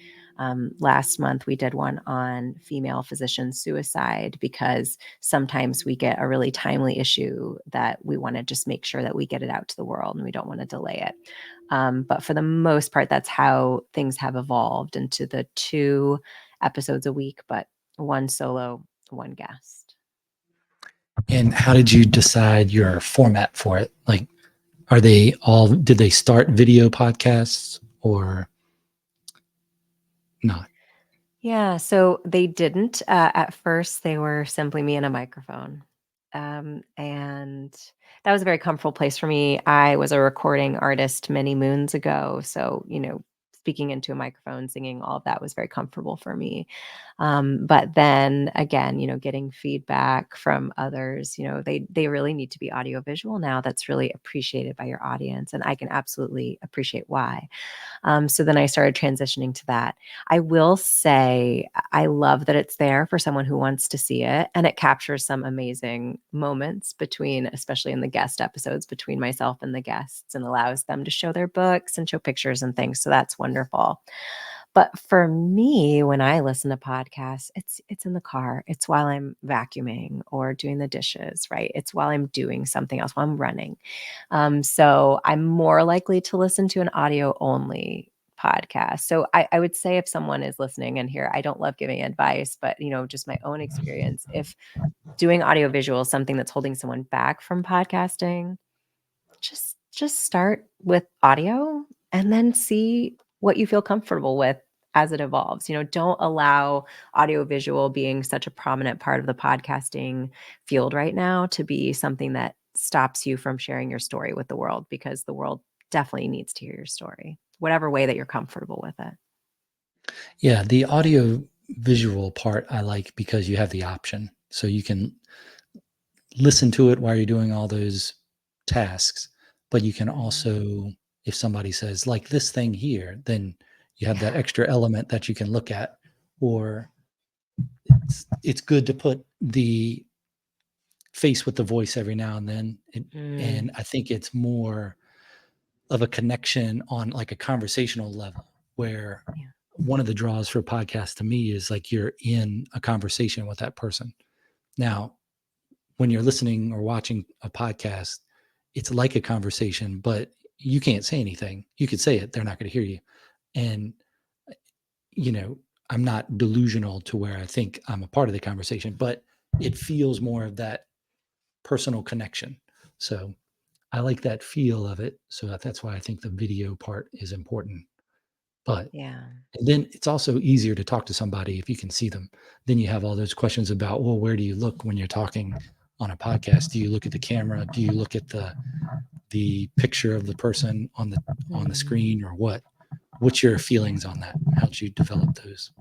Last month we did one on female physician suicide, because sometimes we get a really timely issue that we want to just make sure that we get it out to the world, and we don't want to delay it. But for the most part, that's how things have evolved into the 2 episodes a week, but one solo, one guest. And how did you decide your format for it? Like, did they start video podcasts or not? Yeah, so they didn't. At first, they were simply me and a microphone. And that was a very comfortable place for me. I was a recording artist many moons ago. So, speaking into a microphone, singing, all of that was very comfortable for me. But then again, getting feedback from others, they really need to be audiovisual now. That's really appreciated by your audience. And I can absolutely appreciate why. So then I started transitioning to that. I will say I love that it's there for someone who wants to see it, and it captures some amazing moments between, especially in the guest episodes, between myself and the guests, and allows them to show their books and show pictures and things. So that's wonderful. But for me, when I listen to podcasts, it's in the car. It's while I'm vacuuming or doing the dishes, right? It's while I'm doing something else, while I'm running. So I'm more likely to listen to an audio only podcast. So I would say, if someone is listening, and here, I don't love giving advice, but just my own experience, if doing audio visual is something that's holding someone back from podcasting, just start with audio and then see what you feel comfortable with as it evolves. Don't allow audio visual, being such a prominent part of the podcasting field right now, to be something that stops you from sharing your story with the world, because the world definitely needs to hear your story, whatever way that you're comfortable with it. Yeah, the audio visual part I like because you have the option. So you can listen to it while you're doing all those tasks, but you can Mhm. also, if somebody says, like this thing here, then you have that Yeah. extra element that you can look at. Or it's good to put the face with the voice every now and then. And Mm, I think it's more of a connection on like a conversational level, where yeah. one of the draws for podcasts to me is like you're in a conversation with that person. Now, when you're listening or watching a podcast, it's like a conversation, but you can't say anything. You could say it, they're not going to hear you. And, you know, I'm not delusional to where I think I'm a part of the conversation, but it feels more of that personal connection. So I like that feel of it. So that's why I think the video part is important. But Yeah. and then it's also easier to talk to somebody if you can see them. Then you have all those questions about, well, where do you look when you're talking on a podcast? Do you look at the camera? Do you look at the picture of the person on the Mm. screen, or what? What's your feelings on that? How'd you develop those?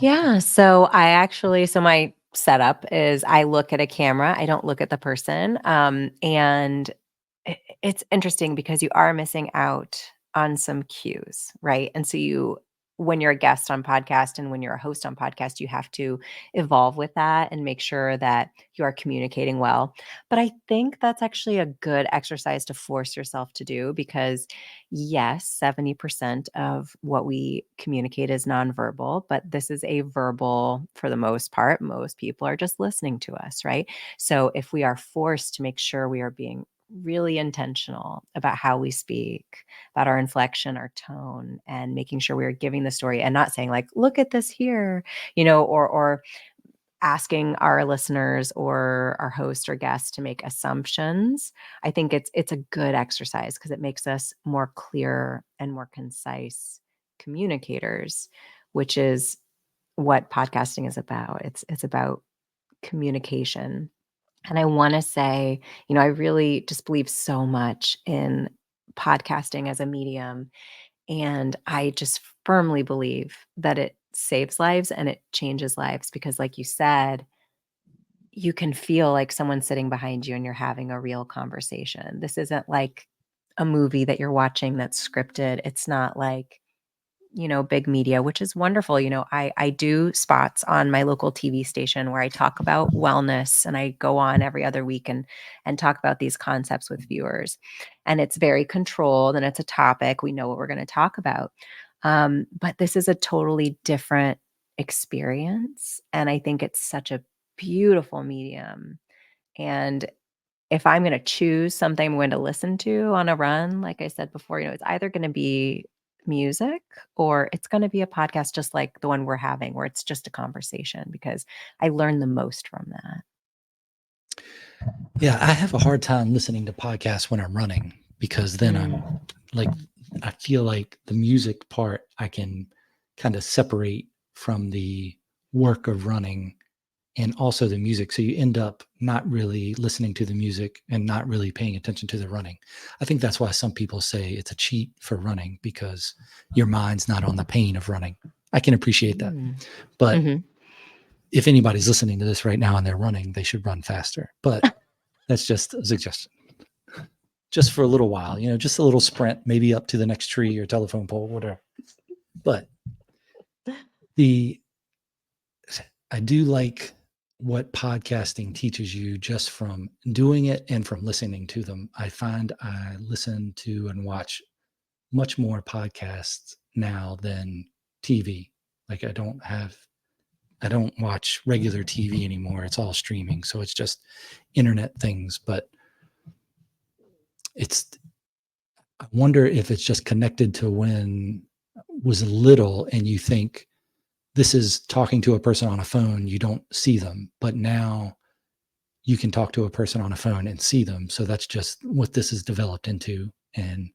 Yeah, so my setup is I look at a camera, I don't look at the person. And it's interesting because you are missing out on some cues, right? And so when you're a guest on podcast and when you're a host on podcast, you have to evolve with that and make sure that you are communicating well. But I think that's actually a good exercise to force yourself to do, because yes, 70% of what we communicate is nonverbal, but this is a verbal for the most part. Most people are just listening to us, right? So if we are forced to make sure we are being really intentional about how we speak, about our inflection, our tone, and making sure we are giving the story and not saying like, look at this here, or asking our listeners or our host or guest to make assumptions. I think it's a good exercise because it makes us more clear and more concise communicators, which is what podcasting is about. It's about communication. And I want to say, I really just believe so much in podcasting as a medium. And I just firmly believe that it saves lives and it changes lives, because, like you said, you can feel like someone's sitting behind you and you're having a real conversation. This isn't like a movie that you're watching that's scripted. It's not like big media, which is wonderful. I do spots on my local TV station where I talk about wellness, and I go on every other week and talk about these concepts with viewers. And it's very controlled, and it's a topic. We know what we're going to talk about. But this is a totally different experience. And I think it's such a beautiful medium. And if I'm gonna choose something I'm going to listen to on a run, like I said before, it's either gonna be music or it's gonna be a podcast just like the one we're having, where it's just a conversation, because I learn the most from that. Yeah, I have a hard time listening to podcasts when I'm running because then I'm Mm. like, I feel like the music part I can kind of separate from the work of running and also the music. So you end up not really listening to the music and not really paying attention to the running. I think that's why some people say it's a cheat for running because your mind's not on the pain of running. I can appreciate that. Mm. But Mhm. if anybody's listening to this right now and they're running, they should run faster. But that's just a suggestion. Just for a little while, just a little sprint, maybe up to the next tree or telephone pole, whatever. But the I do like what podcasting teaches you just from doing it and from listening to them. I find I listen to and watch much more podcasts now than TV. Like I don't watch regular TV anymore. It's all streaming. So it's just internet things. But it's, I wonder if it's just connected to when I was little and you think this is talking to a person on a phone, you don't see them. But now you can talk to a person on a phone and see them. So that's just what this is developed into. And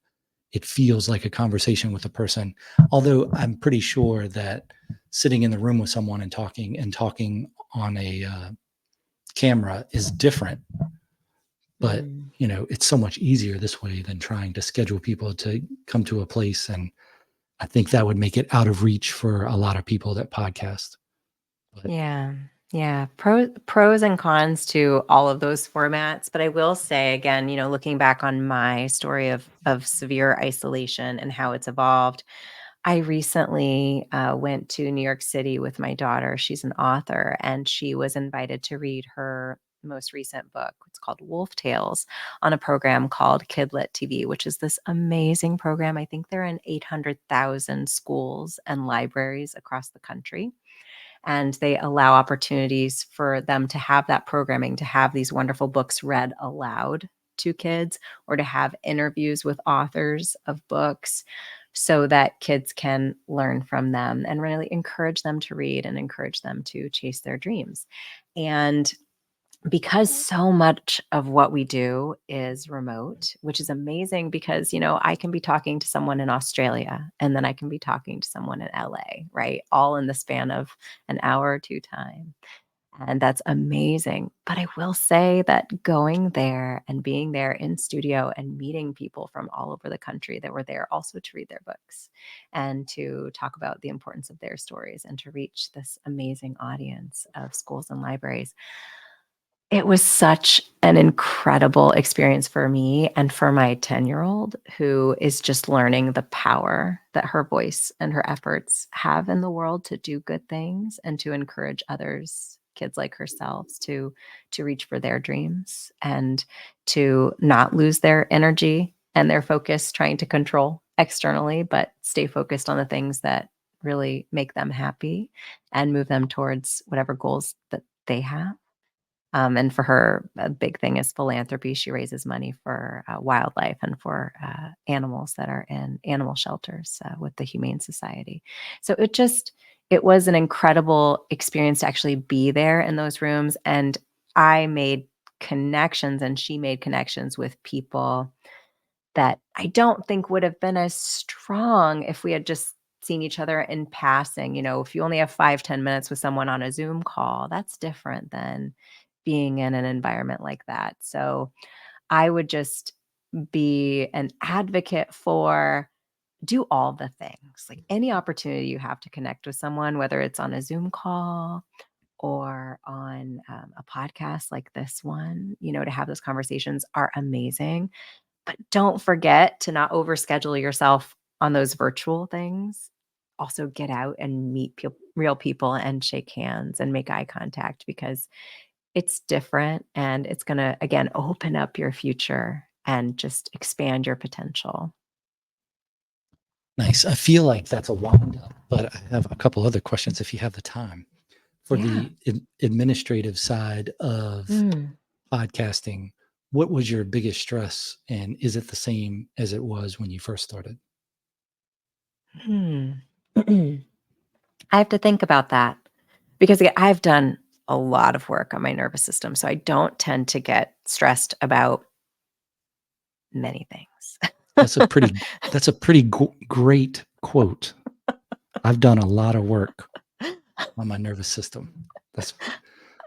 it feels like a conversation with a person. Although I'm pretty sure that sitting in the room with someone and talking on a camera is different, but Mm. it's so much easier this way than trying to schedule people to come to a place. And I think that would make it out of reach for a lot of people that podcast. But Yeah. Yeah. Pros and cons to all of those formats. But I will say again, looking back on my story of severe isolation and how it's evolved, I recently went to New York City with my daughter. She's an author, and she was invited to read her most recent book. It's called Wolf Tales, on a program called Kidlit TV, which is this amazing program. I think they're in 800,000 schools and libraries across the country. And they allow opportunities for them to have that programming, to have these wonderful books read aloud to kids, or to have interviews with authors of books so that kids can learn from them and really encourage them to read and encourage them to chase their dreams. And because so much of what we do is remote, which is amazing because, I can be talking to someone in Australia and then I can be talking to someone in LA, right? All in the span of an hour or two time. And that's amazing. But I will say that going there and being there in studio and meeting people from all over the country that were there also to read their books and to talk about the importance of their stories and to reach this amazing audience of schools and libraries, it was such an incredible experience for me and for my 10-year-old, who is just learning the power that her voice and her efforts have in the world to do good things and to encourage others, kids like herself, to reach for their dreams and to not lose their energy and their focus trying to control externally, but stay focused on the things that really make them happy and move them towards whatever goals that they have. And for her, a big thing is philanthropy. She raises money for wildlife and for animals that are in animal shelters with the Humane Society. So it was an incredible experience to actually be there in those rooms. And I made connections and she made connections with people that I don't think would have been as strong if we had just seen each other in passing. If you only have 5-10 minutes with someone on a Zoom call, that's different than being in an environment like that. So I would just be an advocate for do all the things, like any opportunity you have to connect with someone, whether it's on a Zoom call or on a podcast like this one, to have those conversations are amazing. But don't forget to not overschedule yourself on those virtual things. also get out and meet real people and shake hands and make eye contact, because it's different and it's going to, again, open up your future and just expand your potential. Nice. I feel like that's a wind up, but I have a couple other questions if you have the time. For Yeah. the administrative side of Mm. podcasting, what was your biggest stress, and is it the same as it was when you first started? Hmm. I have to think about that, because again, I've done a lot of work on my nervous system. So I don't tend to get stressed about many things. That's a pretty great quote. I've done a lot of work on my nervous system. That's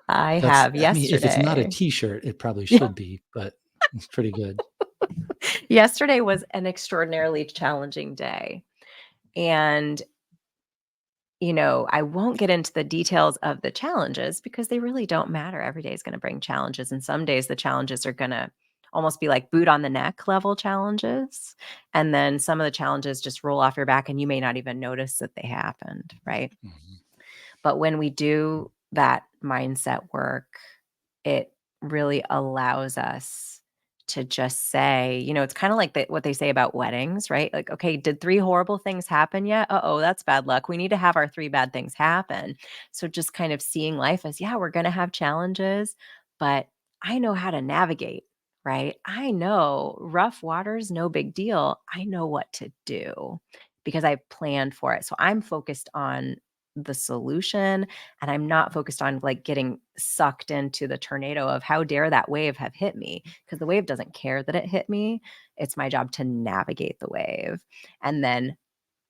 I have I mean, if it's not a yesterday. t-shirt, it probably Yeah. should be, but it's pretty good. Yesterday was an extraordinarily challenging day. And, I won't get into the details of the challenges because they really don't matter. Every day is going to bring challenges. And some days the challenges are going to almost be like boot on the neck level challenges. And then some of the challenges just roll off your back and you may not even notice that they happened. Right. Mhm. But when we do that mindset work, it really allows us to just say, it's kind of like what they say about weddings, right? Like, okay, did 3 horrible things happen yet? Uh-oh, that's bad luck. We need to have our 3 bad things happen. So just kind of seeing life as, yeah, we're going to have challenges, but I know how to navigate, right? I know rough waters, no big deal. I know what to do because I've planned for it. So I'm focused on the solution, and I'm not focused on like getting sucked into the tornado of how dare that wave have hit me, because the wave doesn't care that it hit me. It's my job to navigate the wave. And then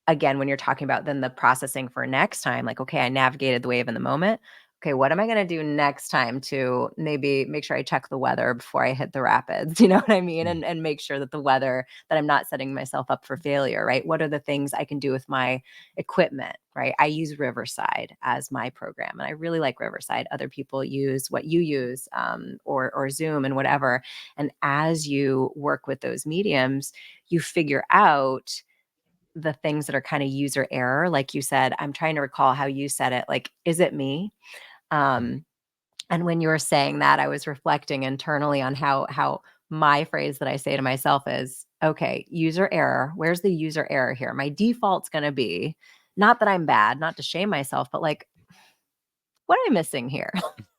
again, when you're talking about then the processing for next time, like, okay, I navigated the wave in the moment. Okay, what am I going to do next time to maybe make sure I check the weather before I hit the rapids? You know what I mean? Mm. And make sure that the weather, that I'm not setting myself up for failure, right? What are the things I can do with my equipment, right? I use Riverside as my program, and I really like Riverside. Other people use what you use, or Zoom and whatever. And as you work with those mediums, you figure out the things that are kind of user error. Like you said, I'm trying to recall how you said it. Like, is it me? Mm. Um, and when you were saying that, I was reflecting internally on how my phrase that I say to myself is, okay, user error. Where's the user error here? My default's going to be not that I'm bad, not to shame myself, but like, what am I missing here?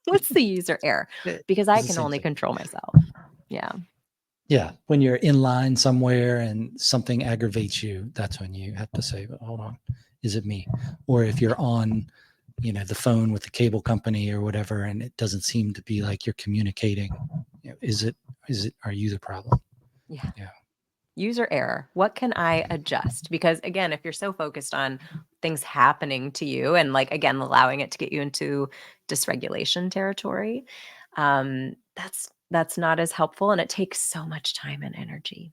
What's the user error? Because I It's the can same only thing. control myself. Yeah. Yeah, when you're in line somewhere and something aggravates you, that's when you have to say, "Hold on, is it me?" Or if you're on, the phone with the cable company or whatever, and it doesn't seem to be like you're communicating, are you the problem? Yeah. Yeah. User error. What can I adjust? Because again, if you're so focused on things happening to you and like again allowing it to get you into dysregulation territory, that's not as helpful, and it takes so much time and energy.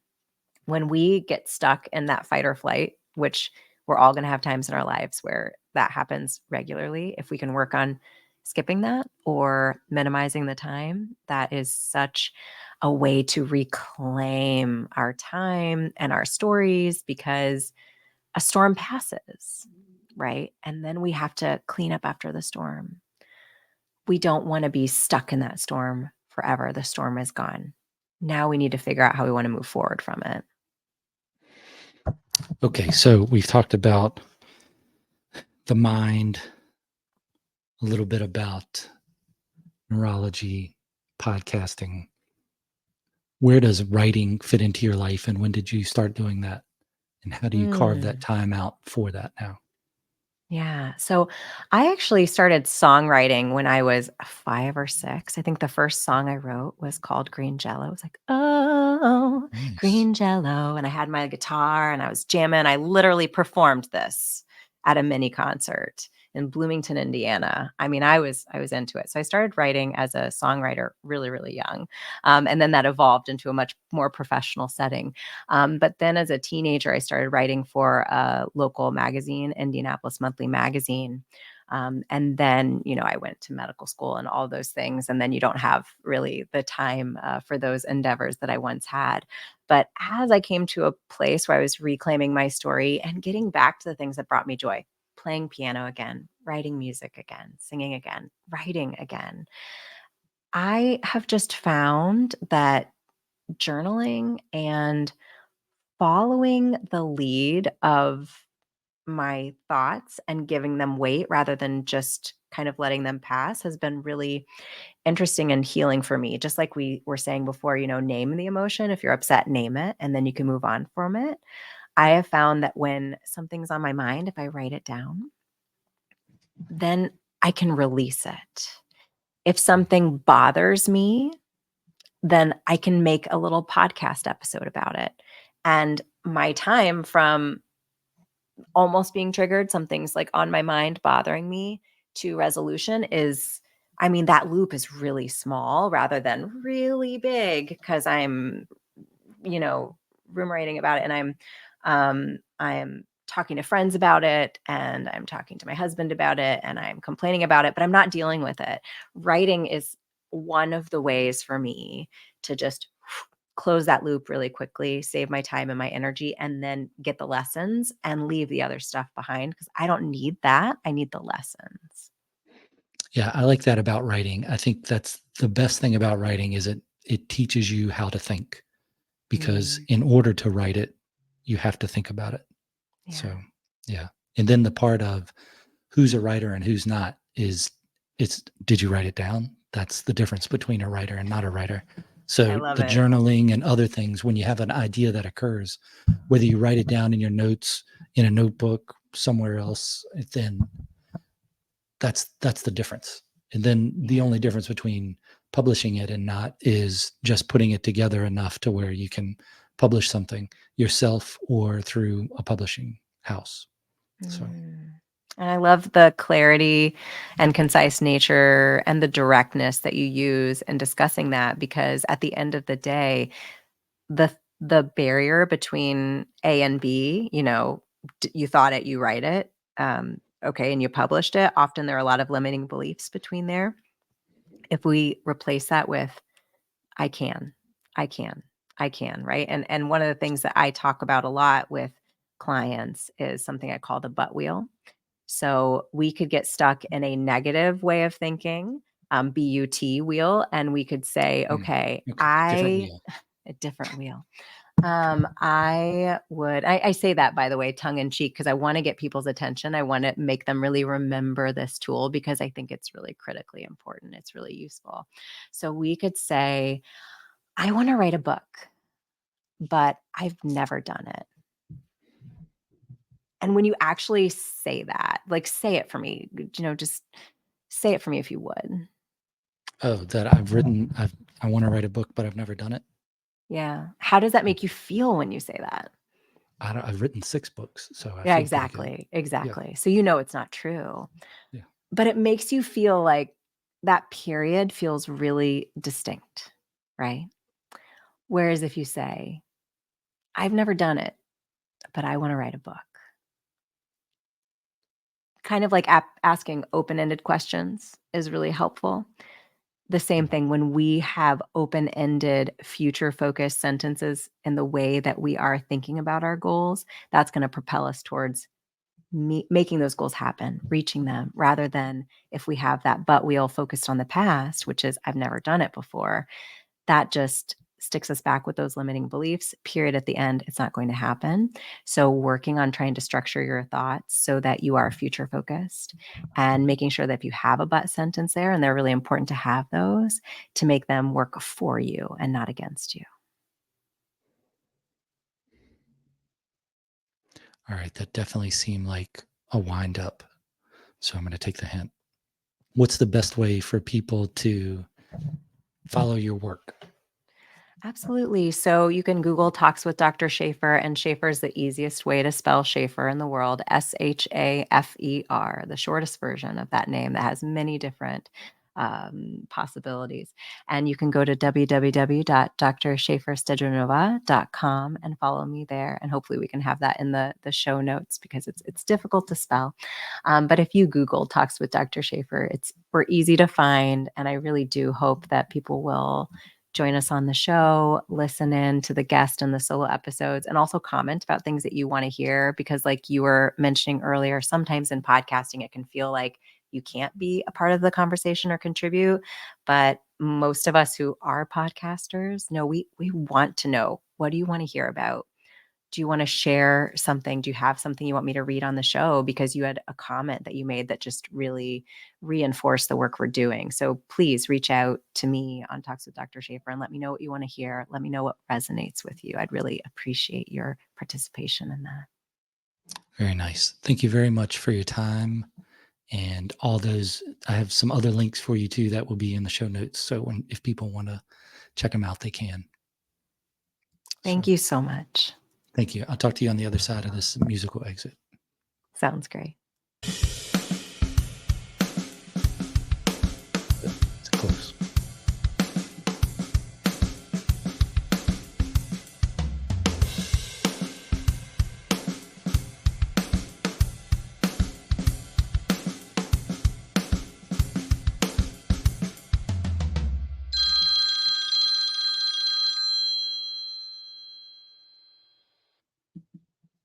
When we get stuck in that fight or flight, which we're all going to have times in our lives where that happens regularly, if we can work on skipping that or minimizing the time, that is such a way to reclaim our time and our stories, because a storm passes, right? And then we have to clean up after the storm. We don't want to be stuck in that storm forever. The storm is gone. Now we need to figure out how we want to move forward from it. Okay, so we've talked about the mind, a little bit about neurology, podcasting. Where does writing fit into your life, and when did you start doing that? And how do you carve that Mm. time out for that now? Yeah. So I actually started songwriting when I was 5 or 6. I think the first song I wrote was called Green Jello. It was like, "Oh, Nice. green jello." And I had my guitar and I was jamming. I literally performed this at a mini concert in Bloomington, Indiana. I mean, I was into it. So I started writing as a songwriter really, really young. And then that evolved into a much more professional setting. But then as a teenager, I started writing for a local magazine, Indianapolis Monthly Magazine. And then, I went to medical school and all those things. And then you don't have really the time for those endeavors that I once had. But as I came to a place where I was reclaiming my story and getting back to the things that brought me joy, playing piano again, writing music again, singing again, writing again, I have just found that journaling and following the lead of my thoughts and giving them weight rather than just kind of letting them pass has been really interesting and healing for me. Just like we were saying before, name the emotion. If you're upset, name it, and then you can move on from it. I have found that when something's on my mind, if I write it down, then I can release it. If something bothers me, then I can make a little podcast episode about it. And my time from almost being triggered, something's like on my mind bothering me, to resolution is, that loop is really small rather than really big because I'm, you know, ruminating about it and I'm talking to friends about it and I'm talking to my husband about it and I'm complaining about it, but I'm not dealing with it. Writing is one of the ways for me to just close that loop really quickly, save my time and my energy, and then get the lessons and leave the other stuff behind because I don't need that. I need the lessons. Yeah, I like that about writing. I think that's the best thing about writing is it teaches you how to think, because Mm, in order to write it, you have to think about it. yeah, So, yeah. And then the part of who's a writer and who's not is, it's, did you write it down? That's the difference between a writer and not a writer. I So love the it. journaling and other things, when you have an idea that occurs, whether you write it down in your notes, in a notebook, somewhere else, then that's the difference. And then the Yeah. only difference between publishing it and not is just putting it together enough to where you can publish something yourself or through a publishing house. So, Mm. And I love the clarity and concise nature and the directness that you use in discussing that because at the end of the day, the barrier between A and B, you thought it, you write it, okay, and you published it. Often there are a lot of limiting beliefs between there. If we replace that with I can, I can, I can, right? And one of the things that I talk about a lot with clients is something I call the butt wheel. So we could get stuck in a negative way of thinking, BUT wheel, and we could say, okay, okay, different wheel. a different wheel. I say that by the way, tongue in cheek, because I want to get people's attention. I want to make them really remember this tool because I think it's really critically important. It's really useful. So we could say, I want to write a book, but I've never done it. And when you actually say that, like say it for me, just say it for me if you would. Oh, that I've written, I want to write a book, but I've never done it. Yeah. How does that make you feel when you say that? I've written 6 books, so I Yeah, feel pretty good. exactly. Yeah. Exactly. So you know it's not true. Yeah. But it makes you feel like that period feels really distinct, right? Whereas if you say, I've never done it, but I want to write a book, kind of like asking open ended questions is really helpful. The same Mhm. thing when we have open ended, future focused sentences in the way that we are thinking about our goals, that's going to propel us towards making those goals happen, reaching them, rather than if we have that butt wheel focused on the past, which is, I've never done it before, that just sticks us back with those limiting beliefs. Period. At the end, it's not going to happen. So, working on trying to structure your thoughts so that you are future focused and making sure that if you have a but sentence there, and they're really important to have those, to make them work for you and not against you. All right, that definitely seemed like a wind up. So I'm going to take the hint. What's the best way for people to follow your work? Absolutely. So you can Google Talks with Dr. Shafer, and Shafer is the easiest way to spell Shafer in the world, Shafer, the shortest version of that name that has many different possibilities. And you can go to www.drshaferstedronova.com and follow me there. And hopefully we can have that in the show notes, because it's difficult to spell. But if you Google Talks with Dr. Shafer, we're easy to find. And I really do hope that people will join us on the show, listen in to the guest and the solo episodes, and also comment about things that you want to hear. Because like you were mentioning earlier, sometimes in podcasting, it can feel like you can't be a part of the conversation or contribute. But most of us who are podcasters know we want to know, what do you want to hear about? Do you want to share something? Do you have something you want me to read on the show because you had a comment that you made that just really reinforced the work we're doing? So please reach out to me on Talks with Dr. Shafer and let me know what you want to hear. Let me know what resonates with you. I'd really appreciate your participation in that. Very nice. Thank you very much for your time. And all those, I have some other links for you too that will be in the show notes. So if people want to check them out, they can. Thank you so much. Thank you. I'll talk to you on the other side of this musical exit. Sounds great.